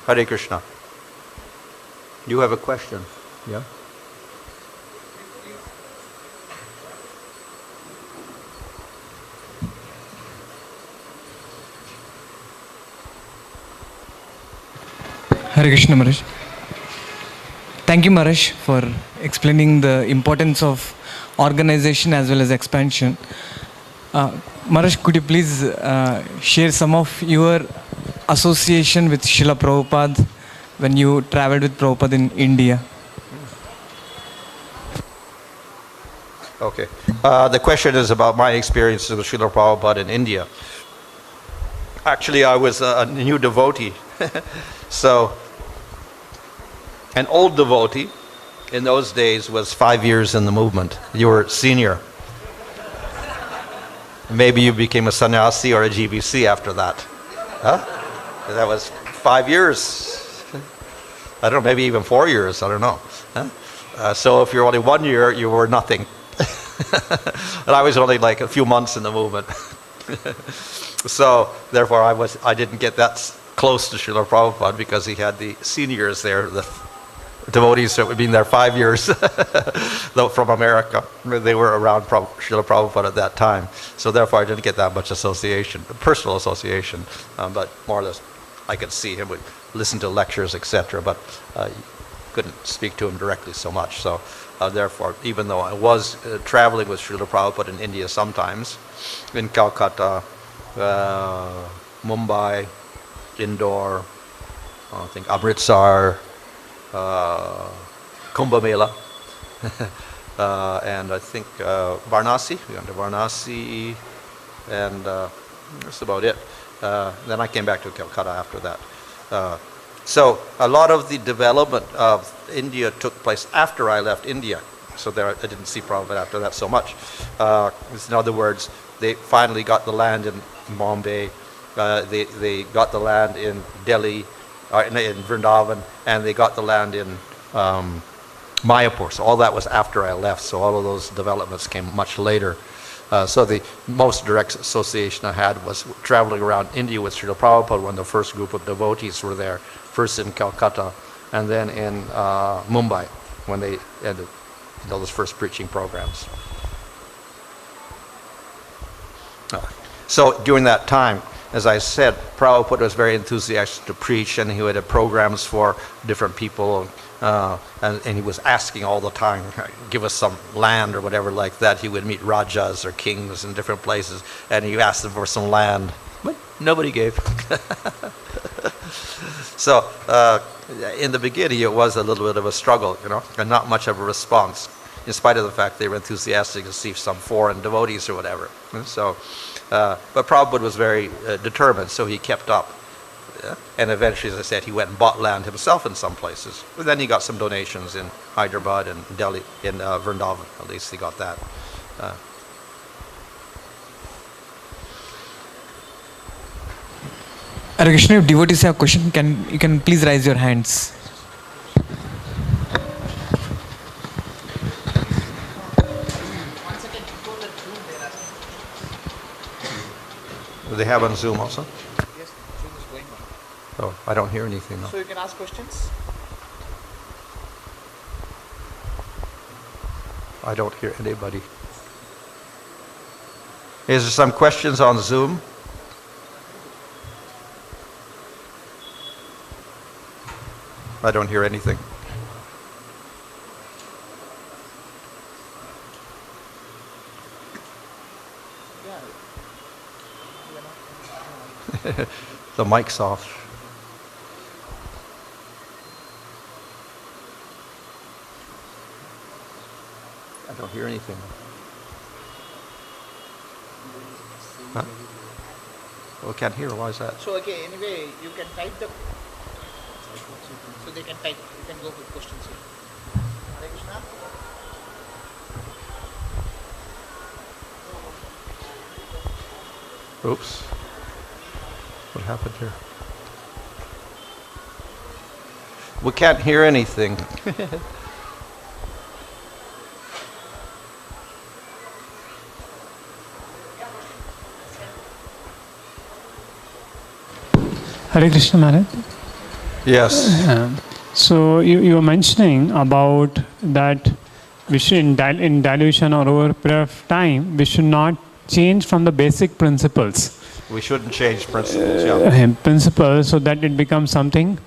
Hare Krishna. You have a question? Yeah? Hare Krishna, Maharaj. Thank you, Maharaj, for explaining the importance of organization as well as expansion. Maharaj, could you please share some of your association with Srila Prabhupada when you traveled with Prabhupada in India? Okay. The question is about my experiences with Srila Prabhupada in India. Actually, I was a new devotee. So, an old devotee in those days was 5 years in the movement. You were senior. Maybe you became a sannyasi or a GBC after that. Huh? That was 5 years. I don't know, maybe even 4 years, I don't know. Huh? So if you're only 1 year, you were nothing. And I was only like a few months in the movement. So therefore I didn't get that close to Srila Prabhupada because he had the seniors there, the devotees that had been there 5 years though from America. They were around Srila Prabhupada at that time. So therefore I didn't get that much association, personal association. But more or less I could see him, would listen to lectures, etc. But couldn't speak to him directly so much. So therefore, even though I was traveling with Srila Prabhupada in India sometimes, in Calcutta, Mumbai, Indore, I think Amritsar, Kumbh Mela, and I think Varanasi. We went to Varanasi, and that's about it. Then I came back to Calcutta after that. So a lot of the development of India took place after I left India. So there, I didn't see Prabhupada after that so much. In other words, they finally got the land in Bombay. They got the land in Delhi, in Vrindavan, and they got the land in Mayapur. So all that was after I left. So all of those developments came much later. So the most direct association I had was traveling around India with Srila Prabhupada when the first group of devotees were there, first in Calcutta and then in Mumbai when they ended those first preaching programs. So during that time, as I said, Prabhupada was very enthusiastic to preach, and he had programs for different people, and he was asking all the time, give us some land or whatever like that. He would meet rajas or kings in different places, and he asked them for some land, but nobody gave. So in the beginning, it was a little bit of a struggle, and not much of a response, in spite of the fact they were enthusiastic to see some foreign devotees or whatever. And so. But Prabhupada was very determined, so he kept up. And eventually, as I said, he went and bought land himself in some places. But then he got some donations in Hyderabad and Delhi, in Vrindavan. At least he got that. Hare Krishna, if devotees have a question, you can please raise your hands. Do they have on Zoom also? Yes, Zoom is going on. Oh, I don't hear anything though. So you can ask questions. I don't hear anybody. Is there some questions on Zoom? I don't hear anything. The mic's off. I don't hear anything. Huh? Well, I can't hear. Why is that? So okay, anyway, you can type the. So they can type. You can go with questions here. Hare Krishna. Oops. What happened here? We can't hear anything. Hare Krishna Maharaj. Yes. So you were mentioning about that we should in dilution or over a period of time, we should not change from the basic principles. We shouldn't change principles, yeah. Principles, so that it becomes something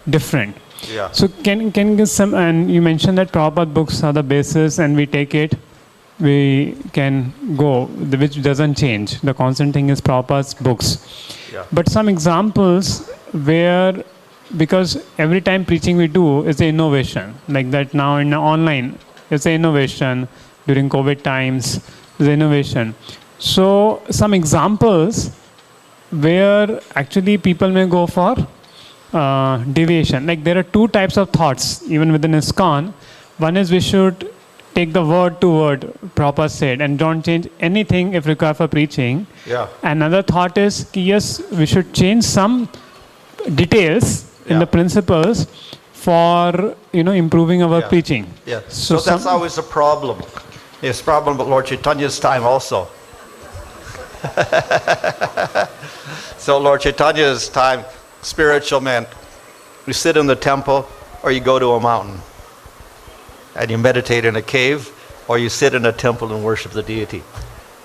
different. Yeah. So can you give some, and you mentioned that Prabhupada books are the basis and we take it, we can go, which doesn't change. The constant thing is Prabhupada's books. Yeah. But some examples where, because every time preaching we do is an innovation, like that now in online, it's an innovation, during COVID times, it's an innovation. So some examples where actually people may go for deviation. Like there are two types of thoughts, even within ISKCON. One is we should take the word to word, Prabhupada said, and don't change anything if required for preaching. Yeah. Another thought is, yes, we should change some details in the principles for, improving our preaching. Yeah. So that's always a problem. It's a problem with Lord Chaitanya's time also. So Lord Chaitanya's time, spiritual man, you sit in the temple or you go to a mountain and you meditate in a cave, or you sit in a temple and worship the deity.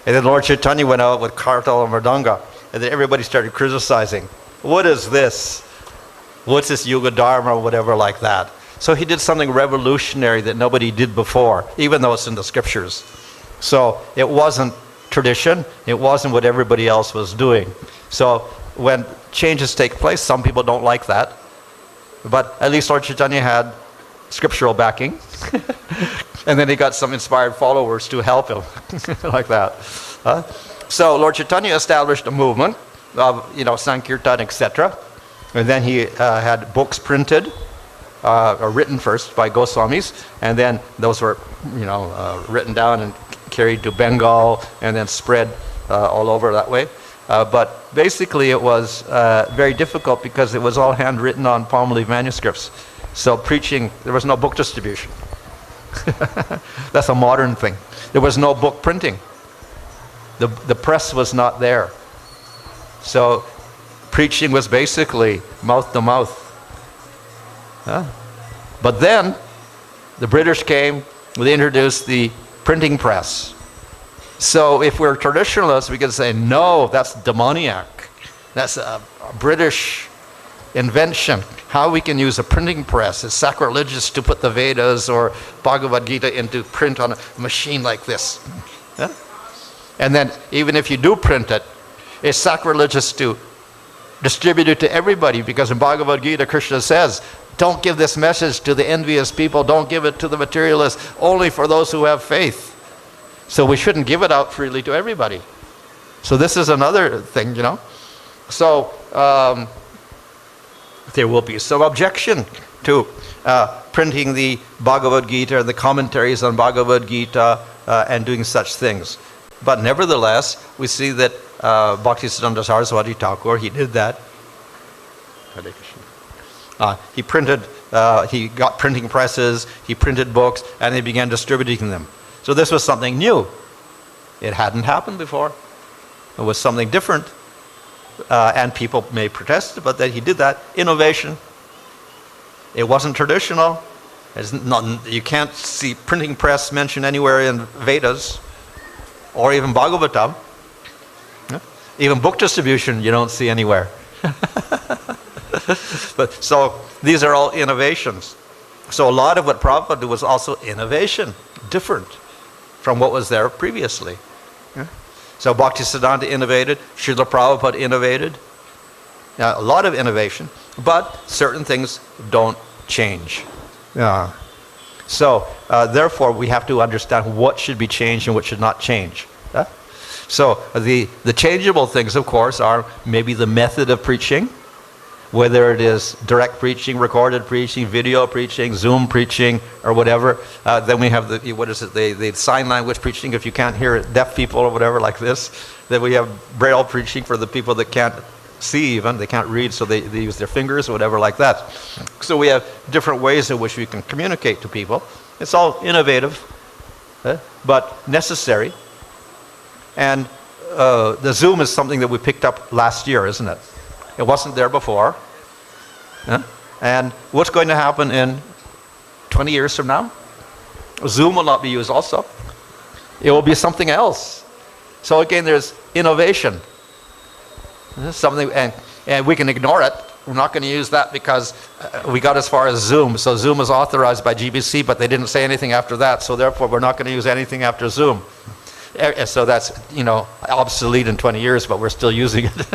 And then Lord Chaitanya went out with Kartal and Mridanga, and then everybody started criticizing. What is this? What's this Yuga Dharma or whatever like that? So he did something revolutionary that nobody did before, even though it's in the scriptures. So it wasn't tradition, it wasn't what everybody else was doing. So when changes take place, some people don't like that. But at least Lord Chaitanya had scriptural backing. And then he got some inspired followers to help him, like that. So Lord Chaitanya established a movement of, Sankirtan, etc. And then he had books printed, or written first by Goswamis, and then those were, written down and carried to Bengal, and then spread all over that way. But basically it was very difficult because it was all handwritten on palm leaf manuscripts. So preaching, there was no book distribution. That's a modern thing. There was no book printing. The press was not there. So preaching was basically mouth to mouth. But then the British came, they introduced the printing press. So if we're traditionalists, we can say, no, that's demoniac. That's a British invention. How we can use a printing press is sacrilegious to put the Vedas or Bhagavad Gita into print on a machine like this. And then even if you do print it, it's sacrilegious to distribute it to everybody, because in Bhagavad Gita, Krishna says, don't give this message to the envious people, don't give it to the materialists, only for those who have faith. So we shouldn't give it out freely to everybody. So this is another thing, So there will be some objection to printing the Bhagavad Gita, the commentaries on Bhagavad Gita, and doing such things. But nevertheless, we see that Bhaktisiddhanta Saraswati Thakur, he did that. He printed, he got printing presses, he printed books, and he began distributing them. So this was something new. It hadn't happened before. It was something different. And people may protest, but that he did that. Innovation. It wasn't traditional. It's not, you can't see printing press mentioned anywhere in Vedas or even Bhagavatam. Even book distribution you don't see anywhere. But so these are all innovations. So a lot of what Prabhupada did was also innovation, different from what was there previously. So Bhaktisiddhanta innovated, Srila Prabhupada innovated. A lot of innovation, but certain things don't change. So therefore we have to understand what should be changed and what should not change. So the changeable things, of course, are maybe the method of preaching, whether it is direct preaching, recorded preaching, video preaching, Zoom preaching, or whatever. Then we have the sign language preaching, if you can't hear it, deaf people or whatever like this. Then we have Braille preaching for the people that can't see even, they can't read, so they use their fingers or whatever like that. So we have different ways in which we can communicate to people. It's all innovative, but necessary. And the Zoom is something that we picked up last year, isn't it? It wasn't there before. And what's going to happen in 20 years from now? Zoom will not be used also. It will be something else. So again, there's innovation. Something, and we can ignore it. We're not going to use that because we got as far as Zoom. So Zoom is authorized by GBC, but they didn't say anything after that. So therefore, we're not going to use anything after Zoom. So that's, obsolete in 20 years, but we're still using it.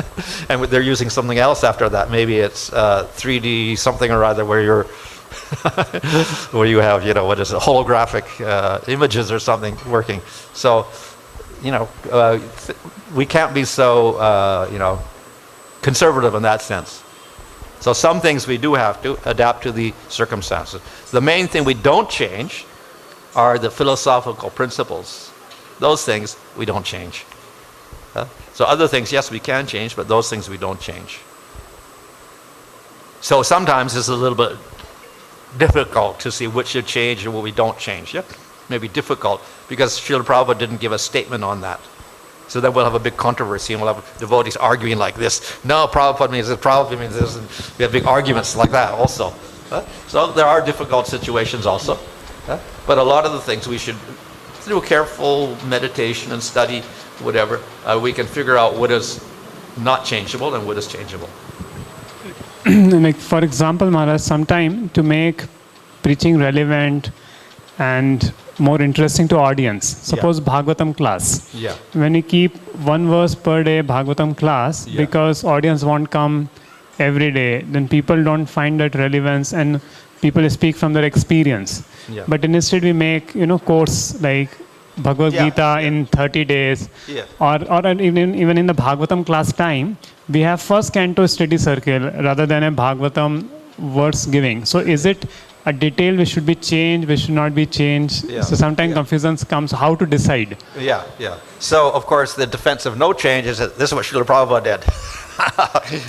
And they're using something else after that. Maybe it's 3D something or other where you're where you have, what is it, holographic images or something working. So, we can't be so, conservative in that sense. So some things we do have to adapt to the circumstances. The main thing we don't change are the philosophical principles. Those things we don't change. So other things, yes, we can change, but those things we don't change. So sometimes it's a little bit difficult to see what should change and what we don't change. Yep, maybe difficult because Srila Prabhupada didn't give a statement on that. So then we'll have a big controversy and we'll have devotees arguing like this. No, Prabhupada means this, Prabhupada means this. And we have big arguments like that also. So there are difficult situations also. But a lot of the things we should, through careful meditation and study, whatever, we can figure out what is not changeable and what is changeable. Like for example, Maharaj, sometime to make preaching relevant and more interesting to audience. Suppose Bhagavatam class. Yeah. When you keep one verse per day Bhagavatam class, because audience won't come every day, then people don't find that relevance and people speak from their experience. Yeah. But instead we make, course like Bhagavad Gita in 30 days. Yeah. Or even in the Bhagavatam class time, we have first canto study circle rather than a Bhagavatam verse giving. So is it a detail which should be changed, which should not be changed? Yeah. So sometimes confusion comes how to decide. Yeah. So, of course, the defense of no change is that this is what Srila Prabhupada did.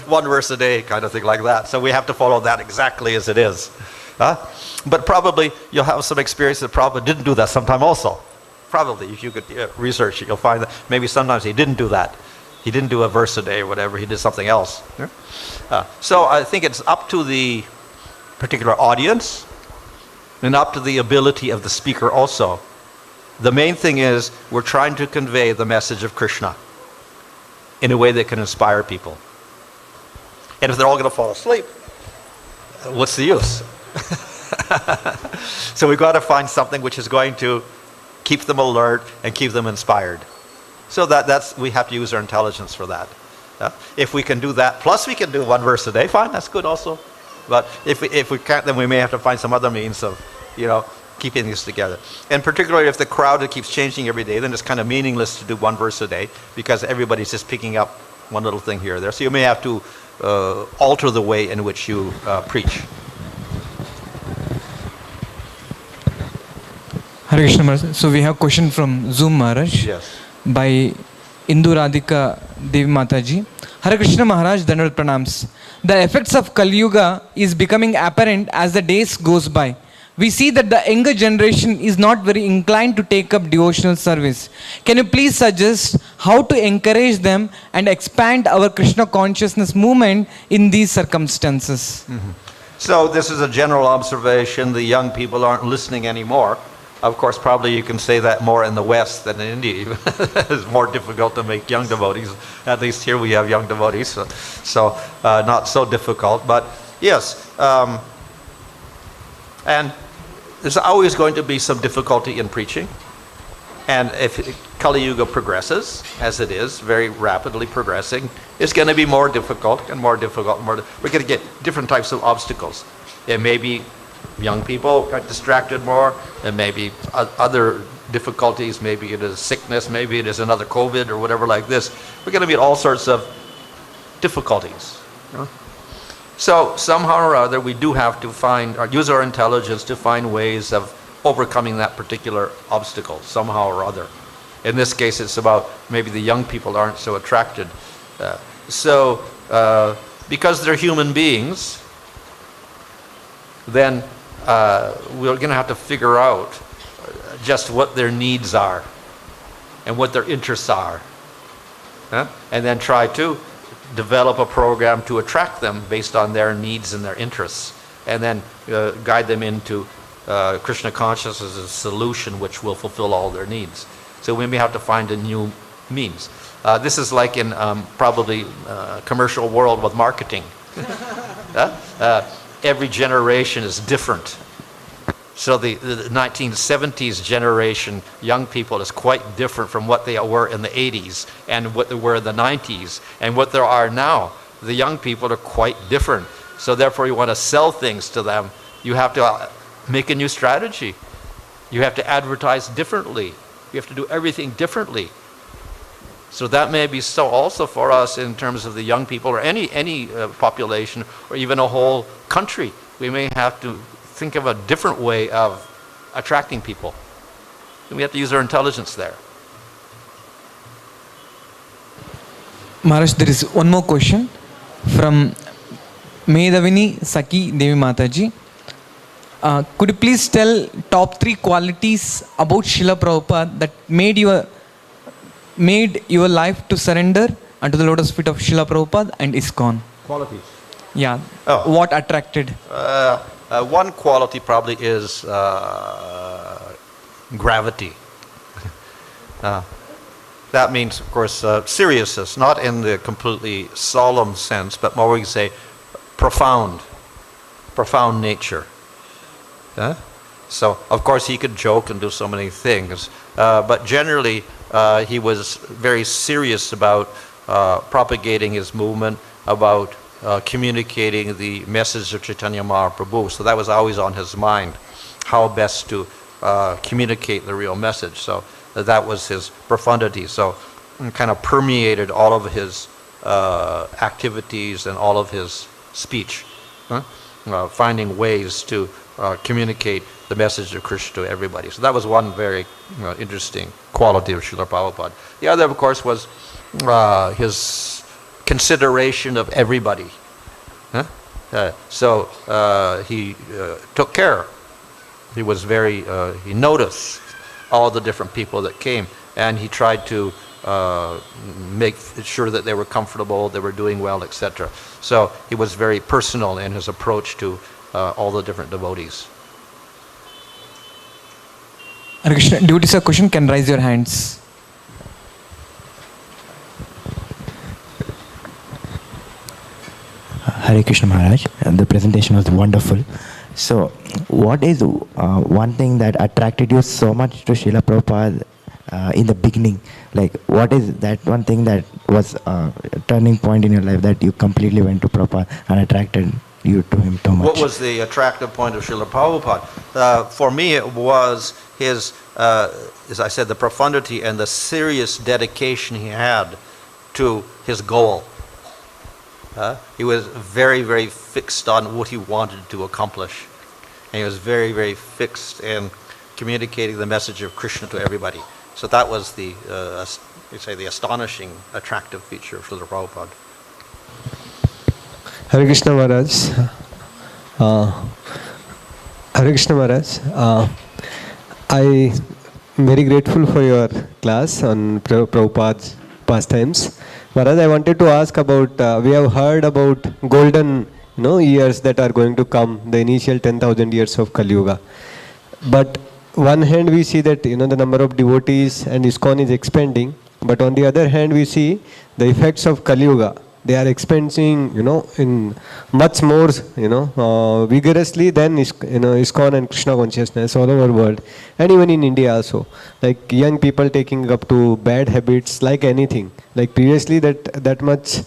One verse a day, kind of thing like that. So we have to follow that exactly as it is. But probably you'll have some experience that Prabhupada didn't do that sometime also. Probably, if you could research it, you'll find that maybe sometimes he didn't do that. He didn't do a verse a day or whatever. He did something else. So I think it's up to the particular audience and up to the ability of the speaker also. The main thing is we're trying to convey the message of Krishna in a way that can inspire people. And if they're all going to fall asleep, what's the use? So we've got to find something which is going to keep them alert and keep them inspired. So that's we have to use our intelligence for that. If we can do that, plus we can do one verse a day, fine, that's good also. But if we can't, then we may have to find some other means of, keeping this together. And particularly if the crowd keeps changing every day, then it's kind of meaningless to do one verse a day because everybody's just picking up one little thing here or there. So you may have to alter the way in which you preach. Hare Krishna Maharaj. So we have a question from Zoom Maharaj. Yes. By Indu Radhika Devi Mataji. Hare Krishna Maharaj, Dandavat Pranams. The effects of Kali Yuga is becoming apparent as the days goes by. We see that the younger generation is not very inclined to take up devotional service. Can you please suggest how to encourage them and expand our Krishna consciousness movement in these circumstances? Mm-hmm. So this is a general observation. The young people aren't listening anymore. Of course, probably you can say that more in the West than in India. It's more difficult to make young devotees. At least here we have young devotees, so not so difficult. But yes, and there's always going to be some difficulty in preaching. And if Kali Yuga progresses, as it is, very rapidly progressing, it's going to be more difficult and more difficult. We're going to get different types of obstacles. It may be young people got distracted more, and maybe other difficulties, maybe it is sickness, maybe it is another COVID or whatever like this. We're going to meet all sorts of difficulties. So somehow or other we do have to use our intelligence to find ways of overcoming that particular obstacle somehow or other. In this case it's about maybe the young people aren't so attracted. Because they're human beings, then we're going to have to figure out just what their needs are and what their interests are. And then try to develop a program to attract them based on their needs and their interests, and then guide them into Krishna consciousness as a solution which will fulfill all their needs. So we may have to find a new means. This is like in probably commercial world with marketing. Every generation is different. So the 1970s generation, young people, is quite different from what they were in the 80s and what they were in the 90s and what there are now. The young people are quite different. So therefore you want to sell things to them. You have to make a new strategy. You have to advertise differently. You have to do everything differently. So that may be so also for us in terms of the young people or any population or even a whole country. We may have to think of a different way of attracting people. And we have to use our intelligence there. Maharaj, there is one more question from Medavini Saki Devi Mataji. Could you please tell top 3 qualities about Srila Prabhupada that made your life to surrender unto the lotus feet of Srila Prabhupada and ISKCON? Qualities. Yeah. Oh. What attracted? One quality probably is gravity. That means, of course, seriousness, not in the completely solemn sense, but more we can say profound nature. So, of course, he could joke and do so many things, but generally he was very serious about propagating his movement, about communicating the message of Chaitanya Mahaprabhu. So that was always on his mind, how best to communicate the real message. So that was his profundity. So it kind of permeated all of his activities and all of his speech, finding ways to communicate the message of Krishna to everybody. So that was one very interesting quality of Srila Prabhupada. The other, of course, was his consideration of everybody. So he took care. He was very, he noticed all the different people that came, and he tried to make sure that they were comfortable, they were doing well, etc. So he was very personal in his approach to all the different devotees. Hare Krishna, devotees have question, can raise your hands. Hare Krishna Maharaj, the presentation was wonderful. So, what is one thing that attracted you so much to Srila Prabhupada in the beginning? Like, what is that one thing that was a turning point in your life that you completely went to Prabhupada and attracted you to him so much? What was the attractive point of Srila Prabhupada? For me, it was his, as I said, the profundity and the serious dedication he had to his goal. He was very, very fixed on what he wanted to accomplish. And he was very, very fixed in communicating the message of Krishna to everybody. So that was the, the astonishing, attractive feature of Srila Prabhupada. Hare Krishna Maharaj. Hare Krishna Maharaj. I am very grateful for your class on Prabhupada's pastimes. Maharaj, I wanted to ask about, we have heard about golden years that are going to come, the initial 10,000 years of Kali Yuga. But one hand we see that the number of devotees and ISKCON is expanding, but on the other hand we see the effects of Kali Yuga. They are expanding, in much more, vigorously than ISKCON and Krishna consciousness all over the world, and even in India also. Like young people taking up to bad habits, like anything. Like previously, that much,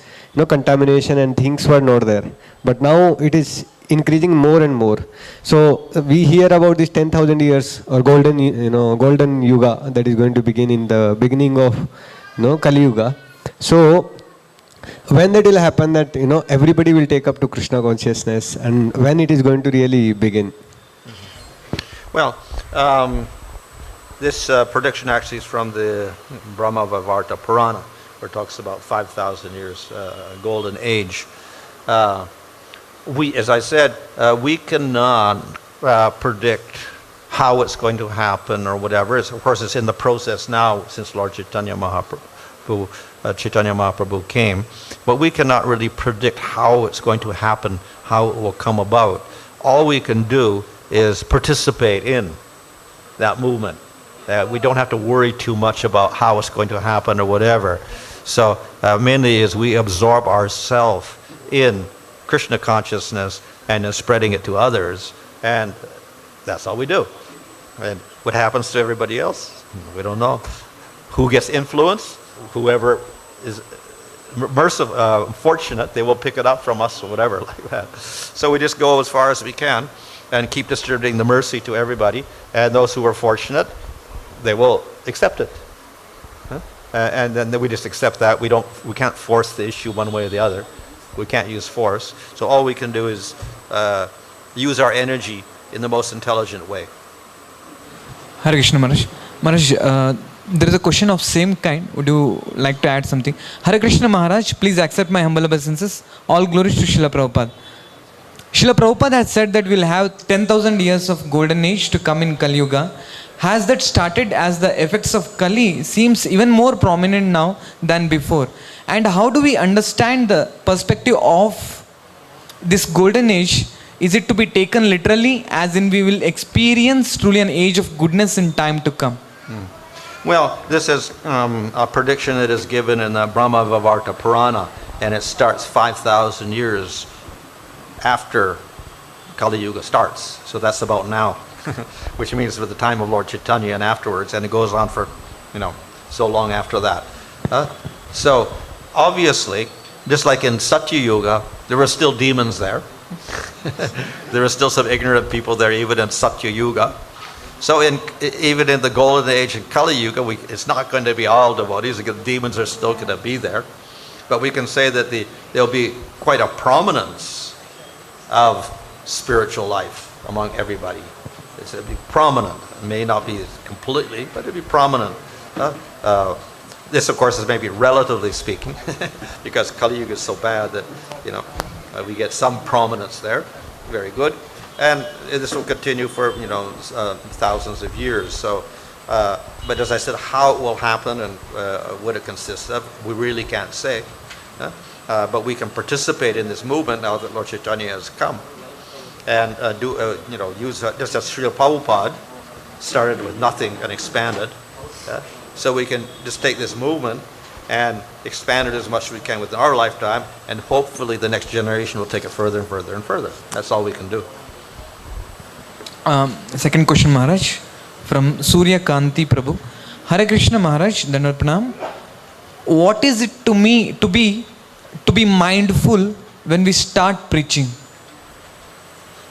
contamination and things were not there, but now it is increasing more and more. So we hear about this 10,000 years or golden Yuga that is going to begin in the beginning of, Kali Yuga. So when that will happen, that everybody will take up to Krishna consciousness, and when it is going to really begin? Well, this prediction actually is from the Brahma Vaivarta Purana, where it talks about 5,000 years golden age. As I said, we cannot predict how it's going to happen or whatever. Of course, it's in the process now since Lord Chaitanya Mahaprabhu Chaitanya Mahaprabhu came. But we cannot really predict how it's going to happen, how it will come about. All we can do is participate in that movement. We don't have to worry too much about how it's going to happen or whatever. So mainly is we absorb ourselves in Krishna consciousness and then spreading it to others, and that's all we do. And what happens to everybody else? We don't know. Who gets influenced? Whoever is merciful, fortunate, they will pick it up from us or whatever like that. So we just go as far as we can and keep distributing the mercy to everybody, and those who are fortunate, they will accept it. And then we just accept that. We can't force the issue one way or the other. We can't use force. So all we can do is use our energy in the most intelligent way. Hare Krishna Maharaj. Maharaj, there is a question of same kind. Would you like to add something? Hare Krishna Maharaj, please accept my humble obeisances. All glories to Srila Prabhupada. Srila Prabhupada has said that we'll have 10,000 years of golden age to come in Kali Yuga. Has that started, as the effects of Kali seems even more prominent now than before? And how do we understand the perspective of this golden age? Is it to be taken literally, as in we will experience truly an age of goodness in time to come? Well, this is a prediction that is given in the Brahma Vivarta Purana, and it starts 5,000 years after Kali Yuga starts. So that's about now. Which means for the time of Lord Chaitanya and afterwards, and it goes on for, so long after that. So, obviously, just like in Satya Yuga, there were still demons there. There are still some ignorant people there, even in Satya Yuga. So, even in the golden age in Kali Yuga, it's not going to be all devotees. The demons are still going to be there. But we can say that there'll be quite a prominence of spiritual life among everybody. It'll be prominent. It may not be completely, but it'll be prominent. This, of course, is maybe relatively speaking, because Kali Yuga is so bad that, we get some prominence there. Very good. And this will continue for, thousands of years. So, but as I said, how it will happen and what it consists of, we really can't say. But we can participate in this movement now that Lord Chaitanya has come. And use just as Srila Prabhupada started with nothing and expanded. So we can just take this movement and expand it as much as we can within our lifetime, and hopefully the next generation will take it further and further and further. That's all we can do. Second question, Maharaj, from Surya Kanti Prabhu. Hare Krishna Maharaj, Dandavat Pranam. What is it to me to be mindful when we start preaching?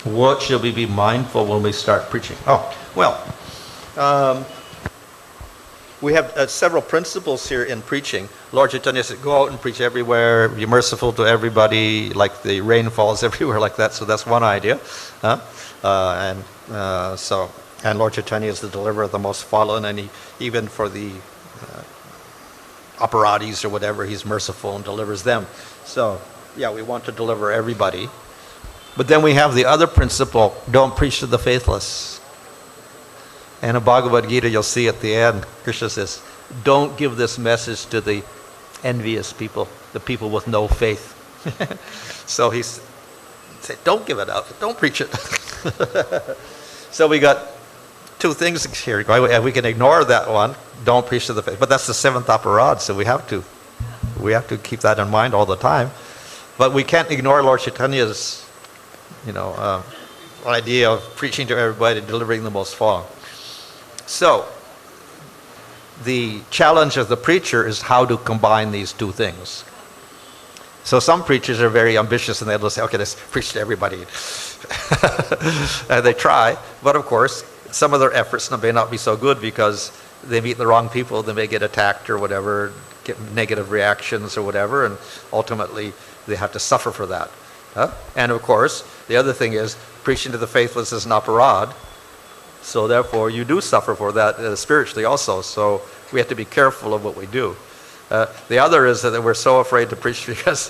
What should we be mindful when we start preaching? We have several principles here in preaching. Lord Chaitanya said, go out and preach everywhere, be merciful to everybody, like the rain falls everywhere like that. So that's one idea. And Lord Chaitanya is the deliverer of the most fallen, and even for the operatis or whatever, he's merciful and delivers them. So, we want to deliver everybody. But then we have the other principle, don't preach to the faithless. And in Bhagavad Gita, you'll see at the end, Krishna says, don't give this message to the envious people, the people with no faith. So he said, don't give it out, don't preach it. So we got two things here. We can ignore that one, don't preach to the faith. But that's the seventh aparad, so we have to keep that in mind all the time. But we can't ignore Lord Chaitanya's idea of preaching to everybody, delivering the most fallen. So, the challenge of the preacher is how to combine these two things. So some preachers are very ambitious and they'll say, okay, let's preach to everybody. And they try, but of course, some of their efforts may not be so good because they meet the wrong people, they may get attacked or whatever, get negative reactions or whatever, and ultimately they have to suffer for that. And of course, the other thing is, preaching to the faithless is an aparad, so therefore you do suffer for that spiritually also, so we have to be careful of what we do. The other is that we're so afraid to preach because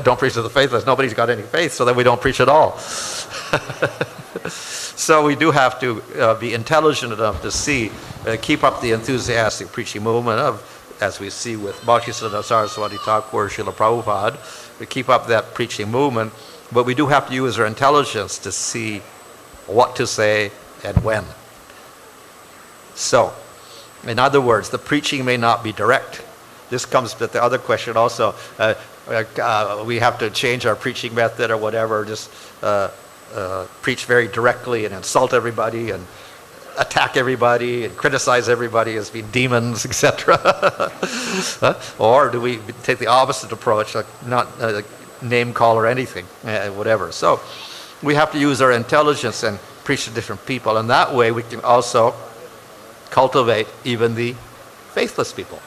don't preach to the faithless, nobody's got any faith, so then we don't preach at all. So we do have to be intelligent enough to see, keep up the enthusiastic preaching movement of as we see with Bhaktisiddhanta Saraswati Thakur, Srila Prabhupada. We keep up that preaching movement, but we do have to use our intelligence to see what to say and when. So, in other words, the preaching may not be direct. This comes with the other question also. We have to change our preaching method or whatever, just preach very directly and insult everybody and attack everybody and criticize everybody as being demons, etc. Or do we take the opposite approach, like not name call or anything, whatever. So we have to use our intelligence and preach to different people, and that way we can also cultivate even the faithless people.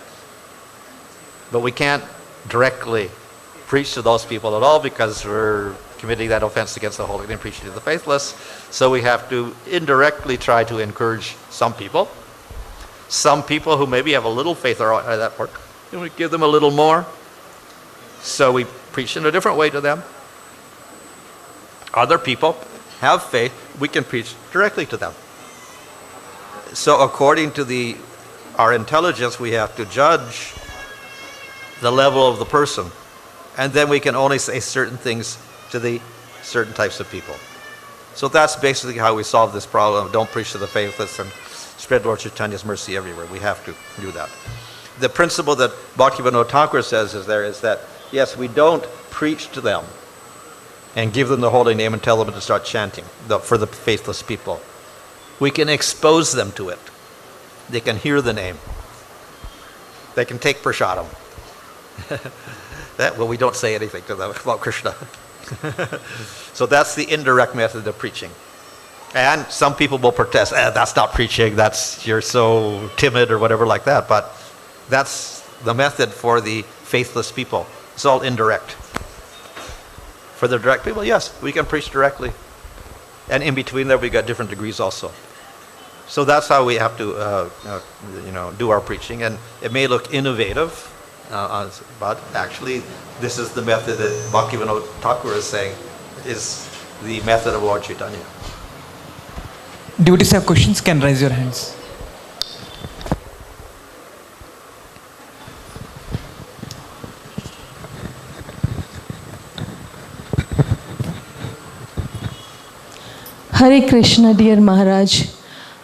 But we can't directly preach to those people at all because we're committing that offense against the holy and preaching to the faithless. So we have to indirectly try to encourage some people who maybe have a little faith or that work, and we give them a little more. So we preach in a different way to them. Other people have faith, we can preach directly to them. So according to our intelligence, we have to judge the level of the person, and then we can only say certain things to the certain types of people. So that's basically how we solve this problem. Don't preach to the faithless and spread Lord Chaitanya's mercy everywhere. We have to do that. The principle that Bhaktivinoda Thakur says is that, yes, we don't preach to them and give them the holy name and tell them to start chanting for the faithless people. We can expose them to it. They can hear the name. They can take prasadam. Well, we don't say anything to them about Krishna. So that's the indirect method of preaching. And some people will protest, that's not preaching, you're so timid or whatever like that. But that's the method for the faithless people. It's all indirect. For the direct people, yes, we can preach directly. And in between there, we got different degrees also. So that's how we have to do our preaching. And it may look innovative, but actually this is the method that Bhaktivinoda Thakur is saying is the method of Lord Chaitanya. Devotees have questions, can raise your hands. Hare Krishna, dear Maharaj.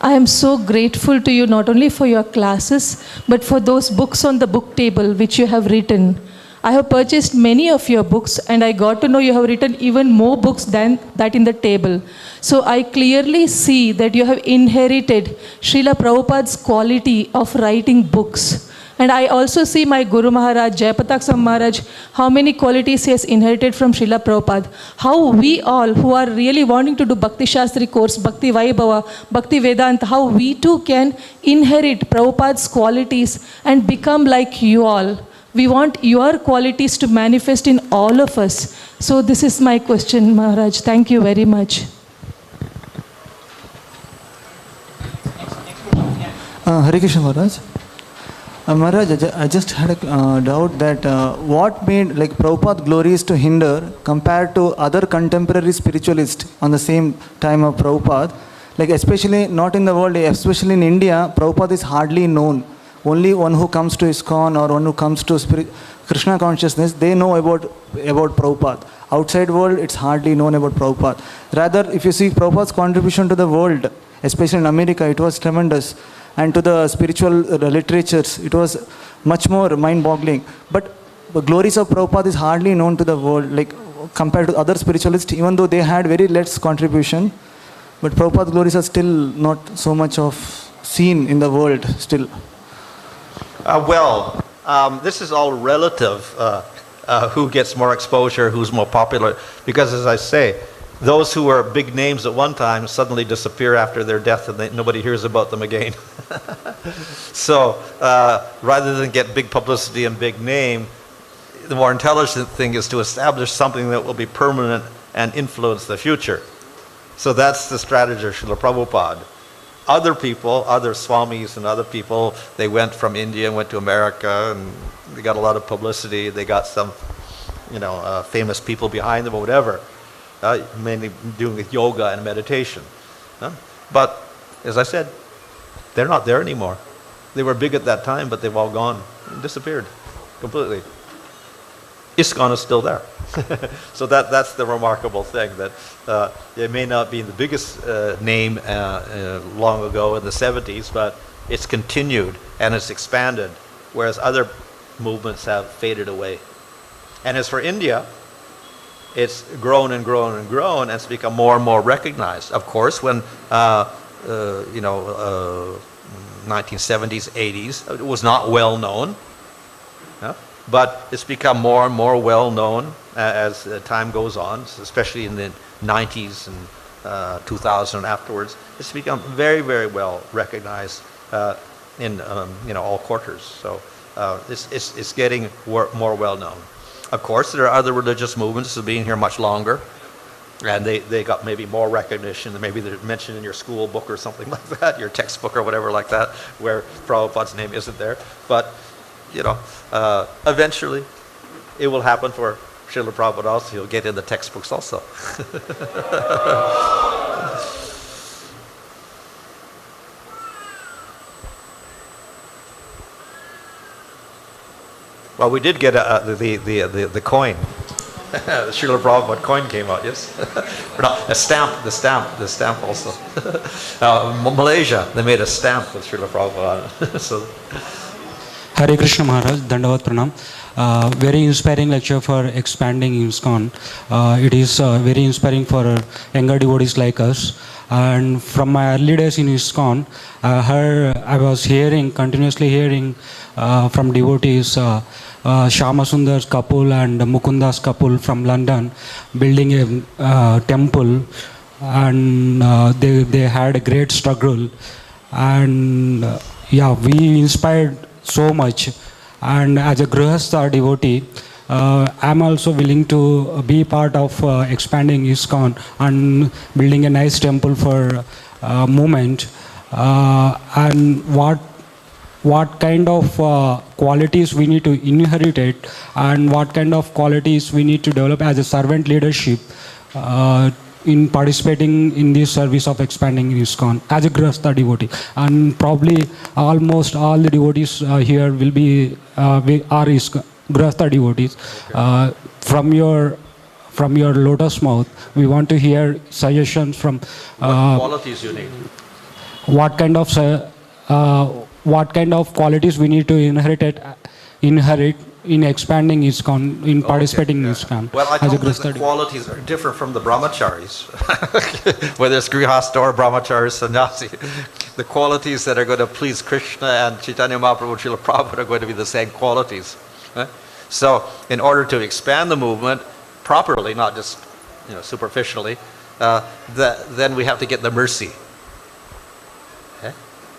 I am so grateful to you not only for your classes, but for those books on the book table which you have written. I have purchased many of your books and I got to know you have written even more books than that in the table. So I clearly see that you have inherited Srila Prabhupada's quality of writing books. And I also see my Guru Maharaj, Jayapataksam Maharaj, how many qualities he has inherited from Srila Prabhupada. How we all who are really wanting to do Bhakti Shastri course, Bhakti Vaibhava, Bhakti Vedanta, how we too can inherit Prabhupada's qualities and become like you all. We want your qualities to manifest in all of us. So this is my question, Maharaj. Thank you very much. Hare Krishna Maharaj. Maharaj, I just had a doubt that what made Prabhupada glories to hinder compared to other contemporary spiritualists on the same time of Prabhupada, especially not in the world, especially in India, Prabhupada is hardly known. Only one who comes to ISKCON or one who comes to Krishna consciousness, they know about Prabhupada. Outside world, it's hardly known about Prabhupada. Rather, if you see Prabhupada's contribution to the world, especially in America, it was tremendous. And to the spiritual literatures, it was much more mind-boggling. But the glories of Prabhupada is hardly known to the world, compared to other spiritualists, even though they had very less contribution. But Prabhupada's glories are still not so much of seen in the world still. This is all relative, who gets more exposure, who's more popular. Because as I say, those who were big names at one time suddenly disappear after their death and nobody hears about them again. So rather than get big publicity and big name, the more intelligent thing is to establish something that will be permanent and influence the future. So that's the strategy of Srila Prabhupada. Other people, other swamis and other people, they went from India and went to America and they got a lot of publicity. They got some, famous people behind them or whatever, mainly doing with yoga and meditation. But as I said, they're not there anymore. They were big at that time, but they've all gone, disappeared completely. ISKCON is still there. So that's the remarkable thing, that it may not be the biggest name long ago in the 70s, but it's continued and it's expanded, whereas other movements have faded away. And as for India, it's grown and grown and grown, and it's become more and more recognized. Of course, when 1970s, 80s, it was not well known. Yeah? But it's become more and more well known as time goes on, especially in the 90s and 2000 and afterwards. It's become very, very well recognized in all quarters. So it's getting more well known. Of course, there are other religious movements that have been here much longer, and they got maybe more recognition, and maybe they're mentioned in your school book or something like that, your textbook or whatever like that, where Prabhupada's name isn't there. But eventually it will happen for Srila Prabhupada also. He'll get in the textbooks also. Well, we did get the coin. The Srila Prabhupada coin came out, yes? The stamp also. Malaysia, they made a stamp with Srila Prabhupada. So. Hare Krishna Maharaj, Dandavat Pranam. Very inspiring lecture for expanding ISKCON. It is very inspiring for younger devotees like us. And from my early days in ISKCON, I was continuously hearing from devotees, Shama Sundar's couple and Mukunda's couple from London building a temple, and they had a great struggle. And we inspired so much. And as a Grihastha devotee, I'm also willing to be part of expanding ISKCON and building a nice temple for movement. And what kind of qualities we need to inherit it, and what kind of qualities we need to develop as a servant leadership in participating in this service of expanding ISKCON as a Grihastha devotee. And probably almost all the devotees here will be Grihastha devotees. From your lotus mouth, we want to hear suggestions from what qualities you need. What kind of qualities we need to inherit in expanding ISKCON, in participating in ISKCON. Well, I told you the qualities are different from the brahmacharis, whether it's grihastha or brahmachari sannyasi. The qualities that are going to please Krishna and Chaitanya Mahaprabhu and Srila Prabhupada are going to be the same qualities. So, in order to expand the movement properly, not just superficially, then we have to get the mercy.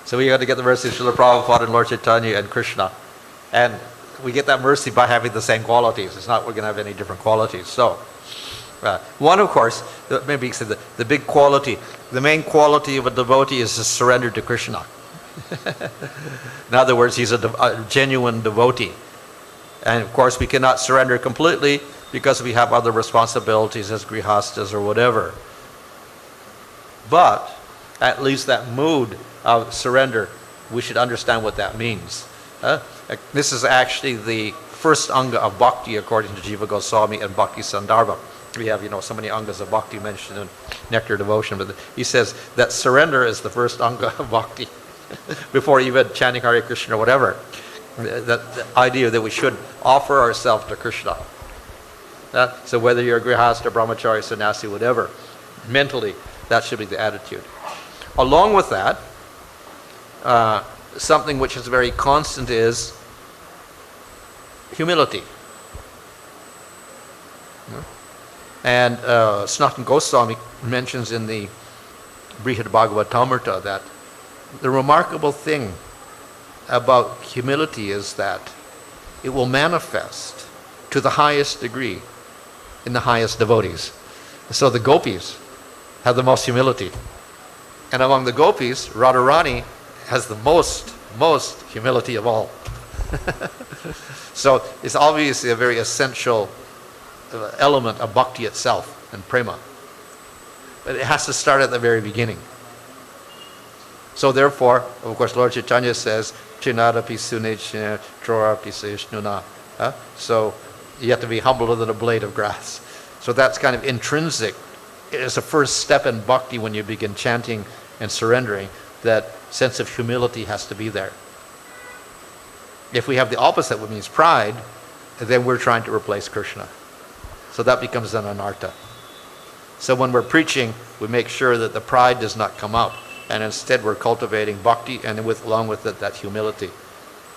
So we got to get the mercy of Srila Prabhupada and Lord Chaitanya and Krishna. And we get that mercy by having the same qualities. It's not we're going to have any different qualities. So, one, of course, maybe you said the big quality, the main quality of a devotee is to surrender to Krishna. In other words, he's a genuine devotee. And of course, we cannot surrender completely because we have other responsibilities as grihastas or whatever. But at least that mood of surrender, we should understand what that means. This is actually the first anga of bhakti according to Jiva Goswami and Bhakti Sandarbha. We have, so many angas of bhakti mentioned in Nectar Devotion, but he says that surrender is the first anga of bhakti before even chanting Hare Krishna or whatever. The idea that we should offer ourselves to Krishna. So whether you're a grihastha, brahmachari, sannyasi, whatever, mentally, that should be the attitude. Along with that, something which is very constant is humility. And Sanatana Goswami mentions in the Brihad Bhagavatamrita that the remarkable thing about humility is that it will manifest to the highest degree in the highest devotees. So the gopis have the most humility. And among the gopis, Radharani has the most humility of all. So it's obviously a very essential element of bhakti itself and prema. But it has to start at the very beginning. So therefore, of course, Lord Chaitanya says, Chinadapi sunechina trorapi seshnuna. So you have to be humbler than a blade of grass. So that's kind of intrinsic. It's a first step in bhakti when you begin chanting and surrendering. That sense of humility has to be there. If we have the opposite, which means pride, then we're trying to replace Krishna. So that becomes an anartha. So when we're preaching, we make sure that the pride does not come up, and instead we're cultivating bhakti and along with it that humility.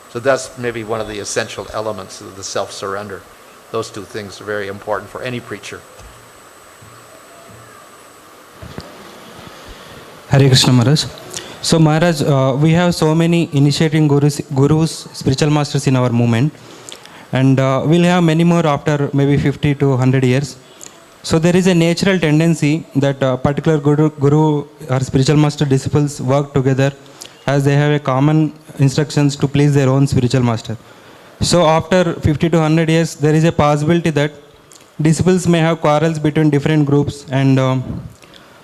So that's maybe one of the essential elements of the self-surrender. Those two things are very important for any preacher. Hare Krishna Maharaj. So Maharaj, we have so many initiating gurus, spiritual masters in our movement, and we'll have many more after maybe 50 to 100 years. So there is a natural tendency that a particular guru or spiritual master disciples work together as they have a common instructions to please their own spiritual master. So after 50 to 100 years, there is a possibility that disciples may have quarrels between different groups, and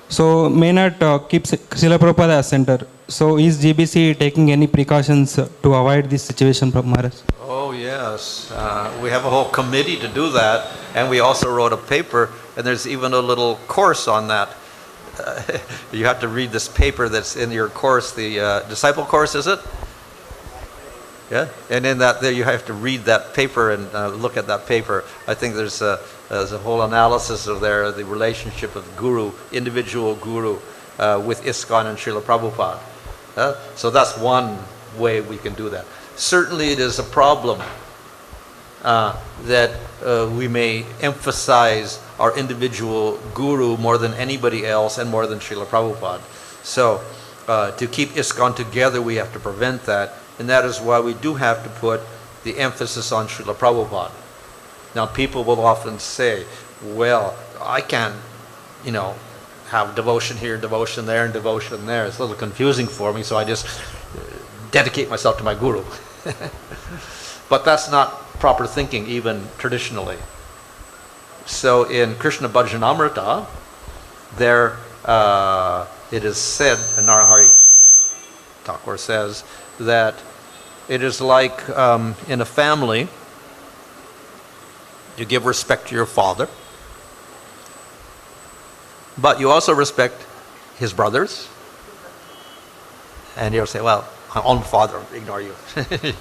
so may not keep Srila Prabhupada as center. So is GBC taking any precautions to avoid this situation, Maharaj? Oh yes, we have a whole committee to do that, and we also wrote a paper, and there's even a little course on that. You have to read this paper that's in your course, the disciple course, is it? Yeah, and in that there you have to read that paper and look at that paper. I think there's a whole analysis of the relationship of guru, individual guru, with ISKCON and Srila Prabhupada. So that's one way we can do that. Certainly it is a problem that we may emphasize our individual guru more than anybody else and more than Srila Prabhupada. So to keep ISKCON together, we have to prevent that. And that is why we do have to put the emphasis on Srila Prabhupada. Now people will often say, well, I can't, have devotion here, devotion there, and devotion there. It's a little confusing for me, so I just dedicate myself to my guru. But that's not proper thinking, even traditionally. So in Krishna Bhajanamrita, there it is said, and Narahari Thakur says, that it is like in a family, you give respect to your father, but you also respect his brothers. And you'll say, well, my own father, ignore you. You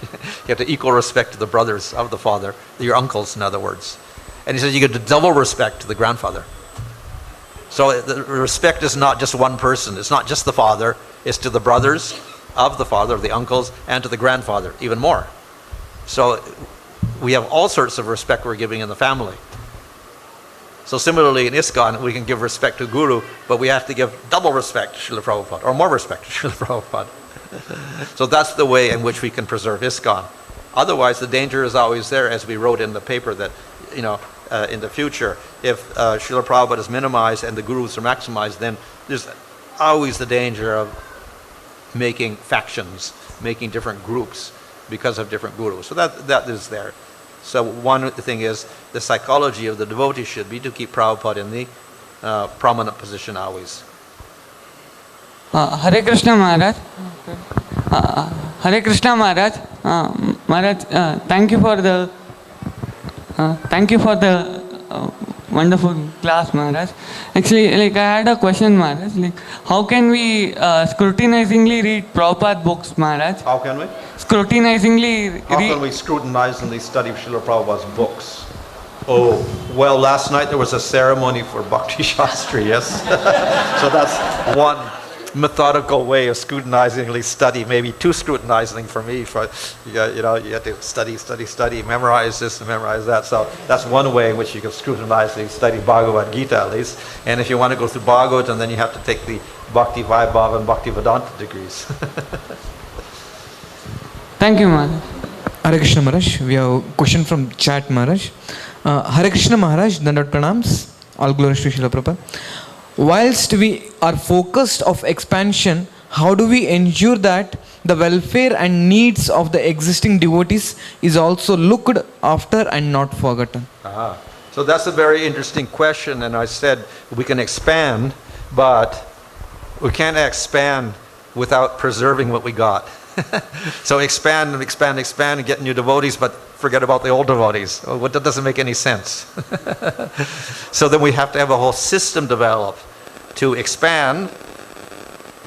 have to equal respect to the brothers of the father, your uncles, in other words. And he says you get double respect to the grandfather. So the respect is not just one person. It's not just the father. It's to the brothers of the father, of the uncles, and to the grandfather, even more. So we have all sorts of respect we're giving in the family. So similarly in ISKCON, we can give respect to Guru, but we have to give double respect to Srila Prabhupada, or more respect to Srila Prabhupada. So that's the way in which we can preserve ISKCON. Otherwise, the danger is always there, as we wrote in the paper, that in the future, if Srila Prabhupada is minimized and the Gurus are maximized, then there's always the danger of making factions, making different groups because of different Gurus. So that is there. So one thing is, the psychology of the devotee should be to keep Prabhupada in the prominent position always. Hare Krishna Maharaj. Hare Krishna Maharaj. Maharaj, thank you for the wonderful class, Maharaj. Actually, I had a question, Maharaj. How can we scrutinizingly read Prabhupada books, Maharaj? How can we? Scrutinizingly How can we scrutinizingly study Srila Prabhupada's books? Oh, well, last night there was a ceremony for Bhakti Shastri, yes? So that's one methodical way of scrutinizingly study, maybe too scrutinizing for me. You have to study, memorize this and memorize that. So that's one way in which you can scrutinizingly study Bhagavad Gita at least. And if you want to go through Bhagavatam, then you have to take the Bhakti Vaibhava and Bhakti Vedanta degrees. Thank you, Maharaj. Hare Krishna Maharaj, we have a question from chat, Maharaj. Hare Krishna Maharaj, Dandavad Pranams, all glories to Srila Prabhupada. Whilst we are focused of expansion, how do we ensure that the welfare and needs of the existing devotees is also looked after and not forgotten? So that's a very interesting question, and I said we can expand, but we can't expand without preserving what we got. So expand and expand and expand and get new devotees, but forget about the old devotees. Oh, that doesn't make any sense. So then we have to have a whole system developed to expand,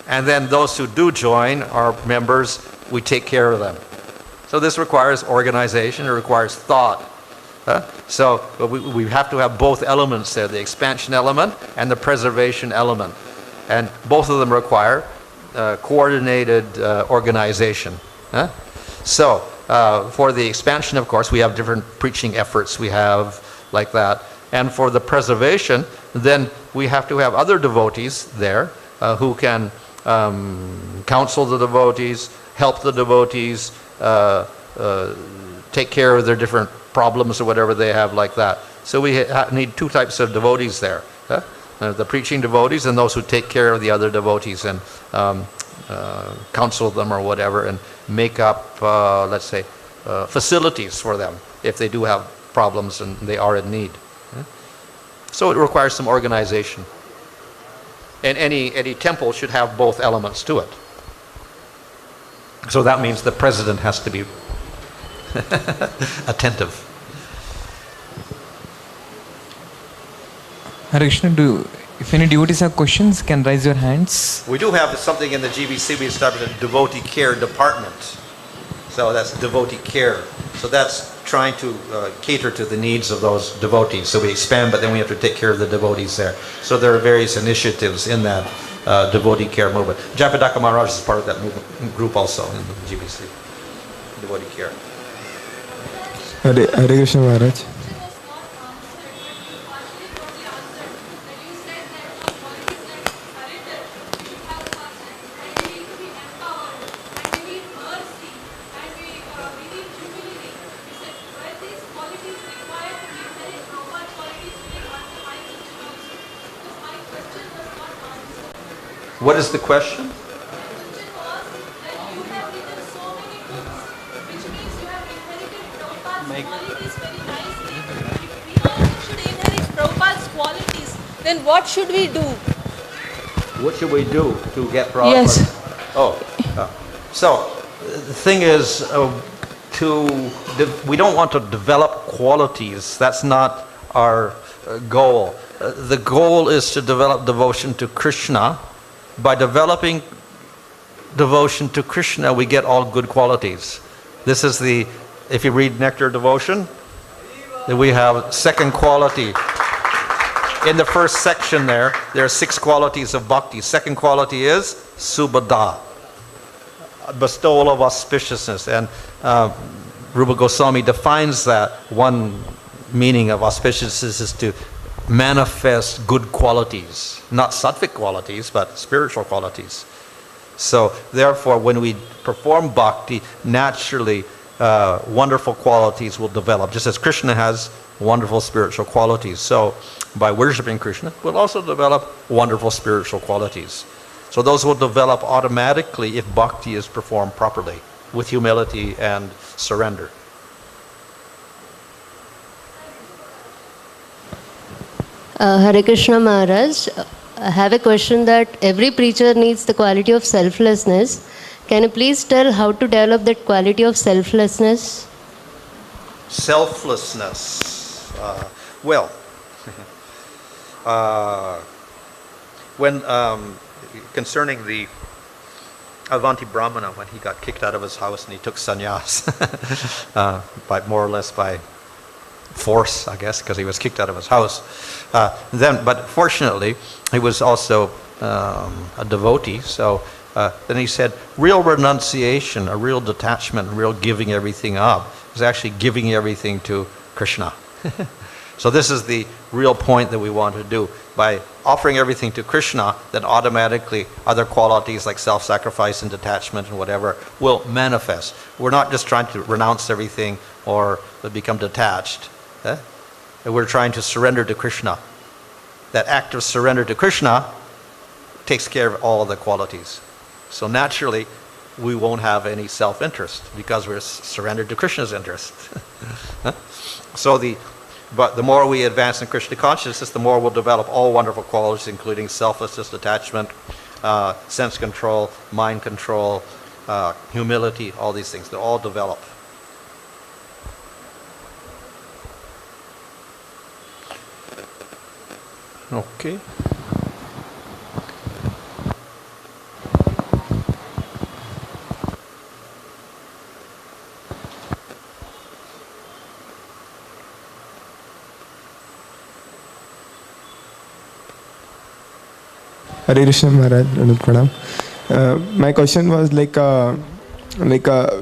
and then those who do join, our members, we take care of them. So this requires organization, it requires thought. So we have to have both elements there, the expansion element and the preservation element. And both of them require coordinated organization. So for the expansion, of course, we have different preaching efforts we have like that. And for the preservation, then we have to have other devotees there who can counsel the devotees, help the devotees, take care of their different problems or whatever they have like that. So we need two types of devotees there. The preaching devotees and those who take care of the other devotees and counsel them or whatever and make up, let's say, facilities for them if they do have problems and they are in need. So it requires some organization. And any temple should have both elements to it. So that means the president has to be attentive. Hare Krishna, if any devotees have questions, can raise your hands. We do have something in the GBC, we established a devotee care department. So that's devotee care. So that's trying to cater to the needs of those devotees. So we expand, but then we have to take care of the devotees there. So there are various initiatives in that devotee care movement. Japadaka Maharaj is part of that movement, group also in the GBC, devotee care. Hare Krishna Maharaj. What is the question? Prabhupada's qualities, then what should we do? What should we do to get Prabhupada? Yes. So the thing is, we don't want to develop qualities. That's not our goal. The goal is to develop devotion to Krishna. By developing devotion to Krishna, we get all good qualities. This is if you read Nectar Devotion, then we have second quality. In the first section there are 6 qualities of bhakti. Second quality is subhada, bestowal of auspiciousness. And Rupa Goswami defines that one meaning of auspiciousness is to manifest good qualities, not sattvic qualities, but spiritual qualities. So therefore, when we perform bhakti, naturally wonderful qualities will develop, just as Krishna has wonderful spiritual qualities. So by worshiping Krishna, we'll also develop wonderful spiritual qualities. So those will develop automatically if bhakti is performed properly, with humility and surrender. Hare Krishna Maharaj, I have a question that every preacher needs the quality of selflessness. Can you please tell how to develop that quality of selflessness? Selflessness. When concerning the Avanti Brahmana, when he got kicked out of his house and he took sannyas, by more or less by force, I guess, because he was kicked out of his house. But fortunately, he was also a devotee. So then he said, real renunciation, a real detachment, a real giving everything up, is actually giving everything to Krishna. So this is the real point that we want to do. By offering everything to Krishna, then automatically other qualities like self-sacrifice and detachment and whatever will manifest. We're not just trying to renounce everything or become detached. We're trying to surrender to Krishna. That act of surrender to Krishna takes care of all of the qualities. So naturally, we won't have any self-interest because we're surrendered to Krishna's interest. But the more we advance in Krishna consciousness, the more we'll develop all wonderful qualities, including selflessness, detachment, sense control, mind control, humility, all these things. They all develop. Okay. Hare Krishna Maharaj, Pranam. My question was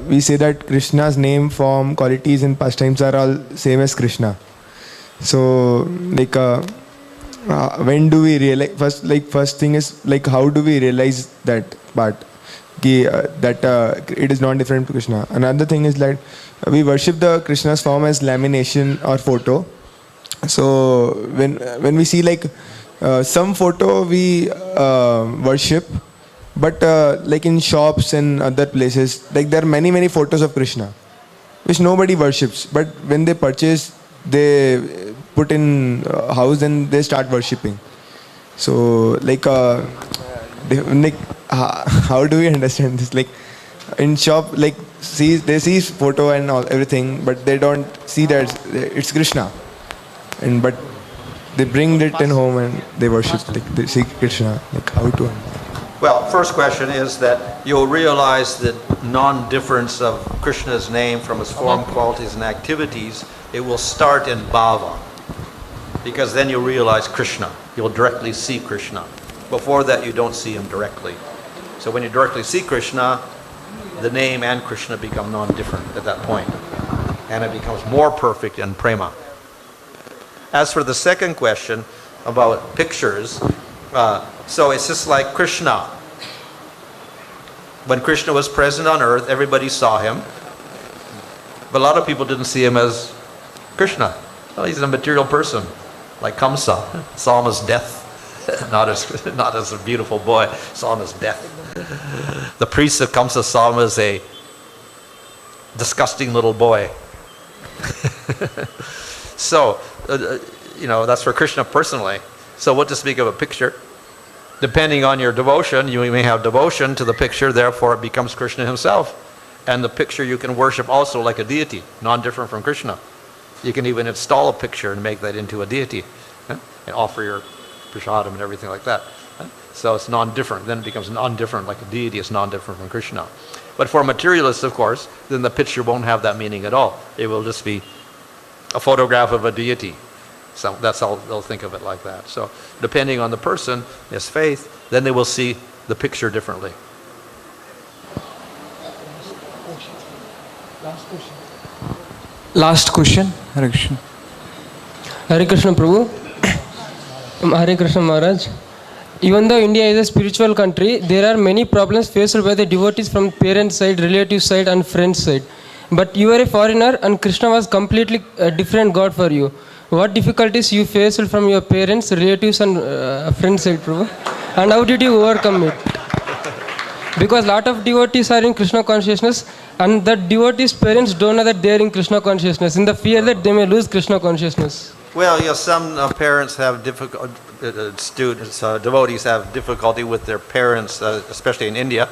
we say that Krishna's name, form, qualities and pastimes are all same as Krishna. So when do we realize, first thing is how do we realize that part, that it is not different to Krishna? Another thing is that we worship the Krishna's form as lamination or photo. So when we see some photo we worship, but in shops and other places, there are many photos of Krishna which nobody worships, but when they purchase, they put in house and they start worshipping. So how do we understand this? In shop, they see photo and everything, but they don't see that it's Krishna, but they bring it in home and they worship, they see Krishna. How to? Well, first question is that you'll realize that non-difference of Krishna's name from his form, qualities, and activities, it will start in bhava. Because then you'll realize Krishna. You'll directly see Krishna. Before that, you don't see him directly. So when you directly see Krishna, the name and Krishna become non-different at that point. And it becomes more perfect in prema. As for the second question about pictures, so it's just like Krishna. When Krishna was present on earth, everybody saw him. But a lot of people didn't see him as Krishna. Well, he's a material person, like Kamsa. Saw him as death, not as a beautiful boy. Saw him as death. The priests of Kamsa saw him as a disgusting little boy. So, that's for Krishna personally. So what to speak of a picture? Depending on your devotion, you may have devotion to the picture, therefore it becomes Krishna himself. And the picture you can worship also like a deity, non-different from Krishna. You can even install a picture and make that into a deity, and offer your prasadam and everything like that. So it's non-different, then it becomes non-different, like a deity is non-different from Krishna. But for materialists, of course, then the picture won't have that meaning at all. It will just be a photograph of a deity. So that's how they'll think of it, like that. So depending on the person, his faith, then they will see the picture differently. Last question. Hare Krishna. Hare Krishna Prabhu. Hare Krishna Maharaj. Even though India is a spiritual country, there are many problems faced by the devotees from parent side, relative side and friend side. But you are a foreigner and Krishna was completely a different God for you. What difficulties you faced from your parents, relatives and friend side, Prabhu? And how did you overcome it? Because a lot of devotees are in Krishna consciousness and the devotees' parents don't know that they are in Krishna consciousness, in the fear that they may lose Krishna consciousness. Well, yes, some parents have difficult, devotees have difficulty with their parents, especially in India,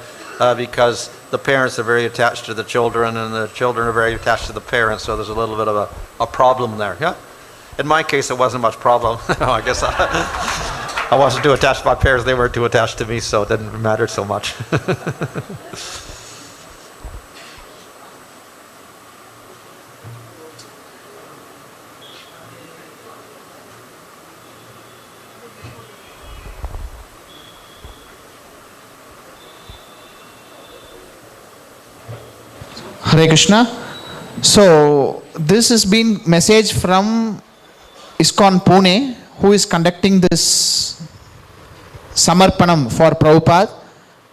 because the parents are very attached to the children and the children are very attached to the parents, so there's a little bit of a problem there. Yeah. In my case, it wasn't much problem. I guess I wasn't too attached to my parents, they weren't too attached to me, so it didn't matter so much. Hare Krishna. So this has been message from ISKCON Pune, who is conducting this Samarpanam for Prabhupada,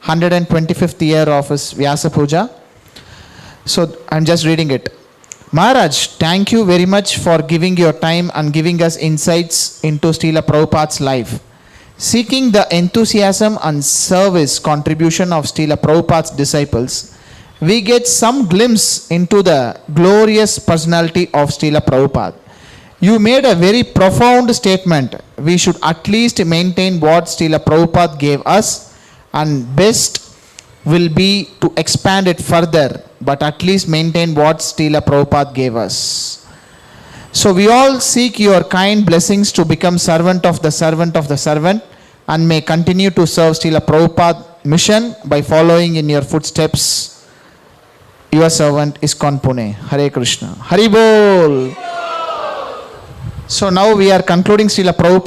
125th year of his Vyasa Puja. So I'm just reading it. Maharaj, thank you very much for giving your time and giving us insights into Srila Prabhupada's life. Seeking the enthusiasm and service contribution of Srila Prabhupada's disciples, we get some glimpse into the glorious personality of Srila Prabhupada. You made a very profound statement. We should at least maintain what Srila Prabhupada gave us and best will be to expand it further, but at least maintain what Srila Prabhupada gave us. So we all seek your kind blessings to become servant of the servant of the servant, and may continue to serve Srila Prabhupada mission by following in your footsteps. Your servant ISKCON Pune. Hare Krishna. Hari Bol. So now we are concluding Srila Prabhupada.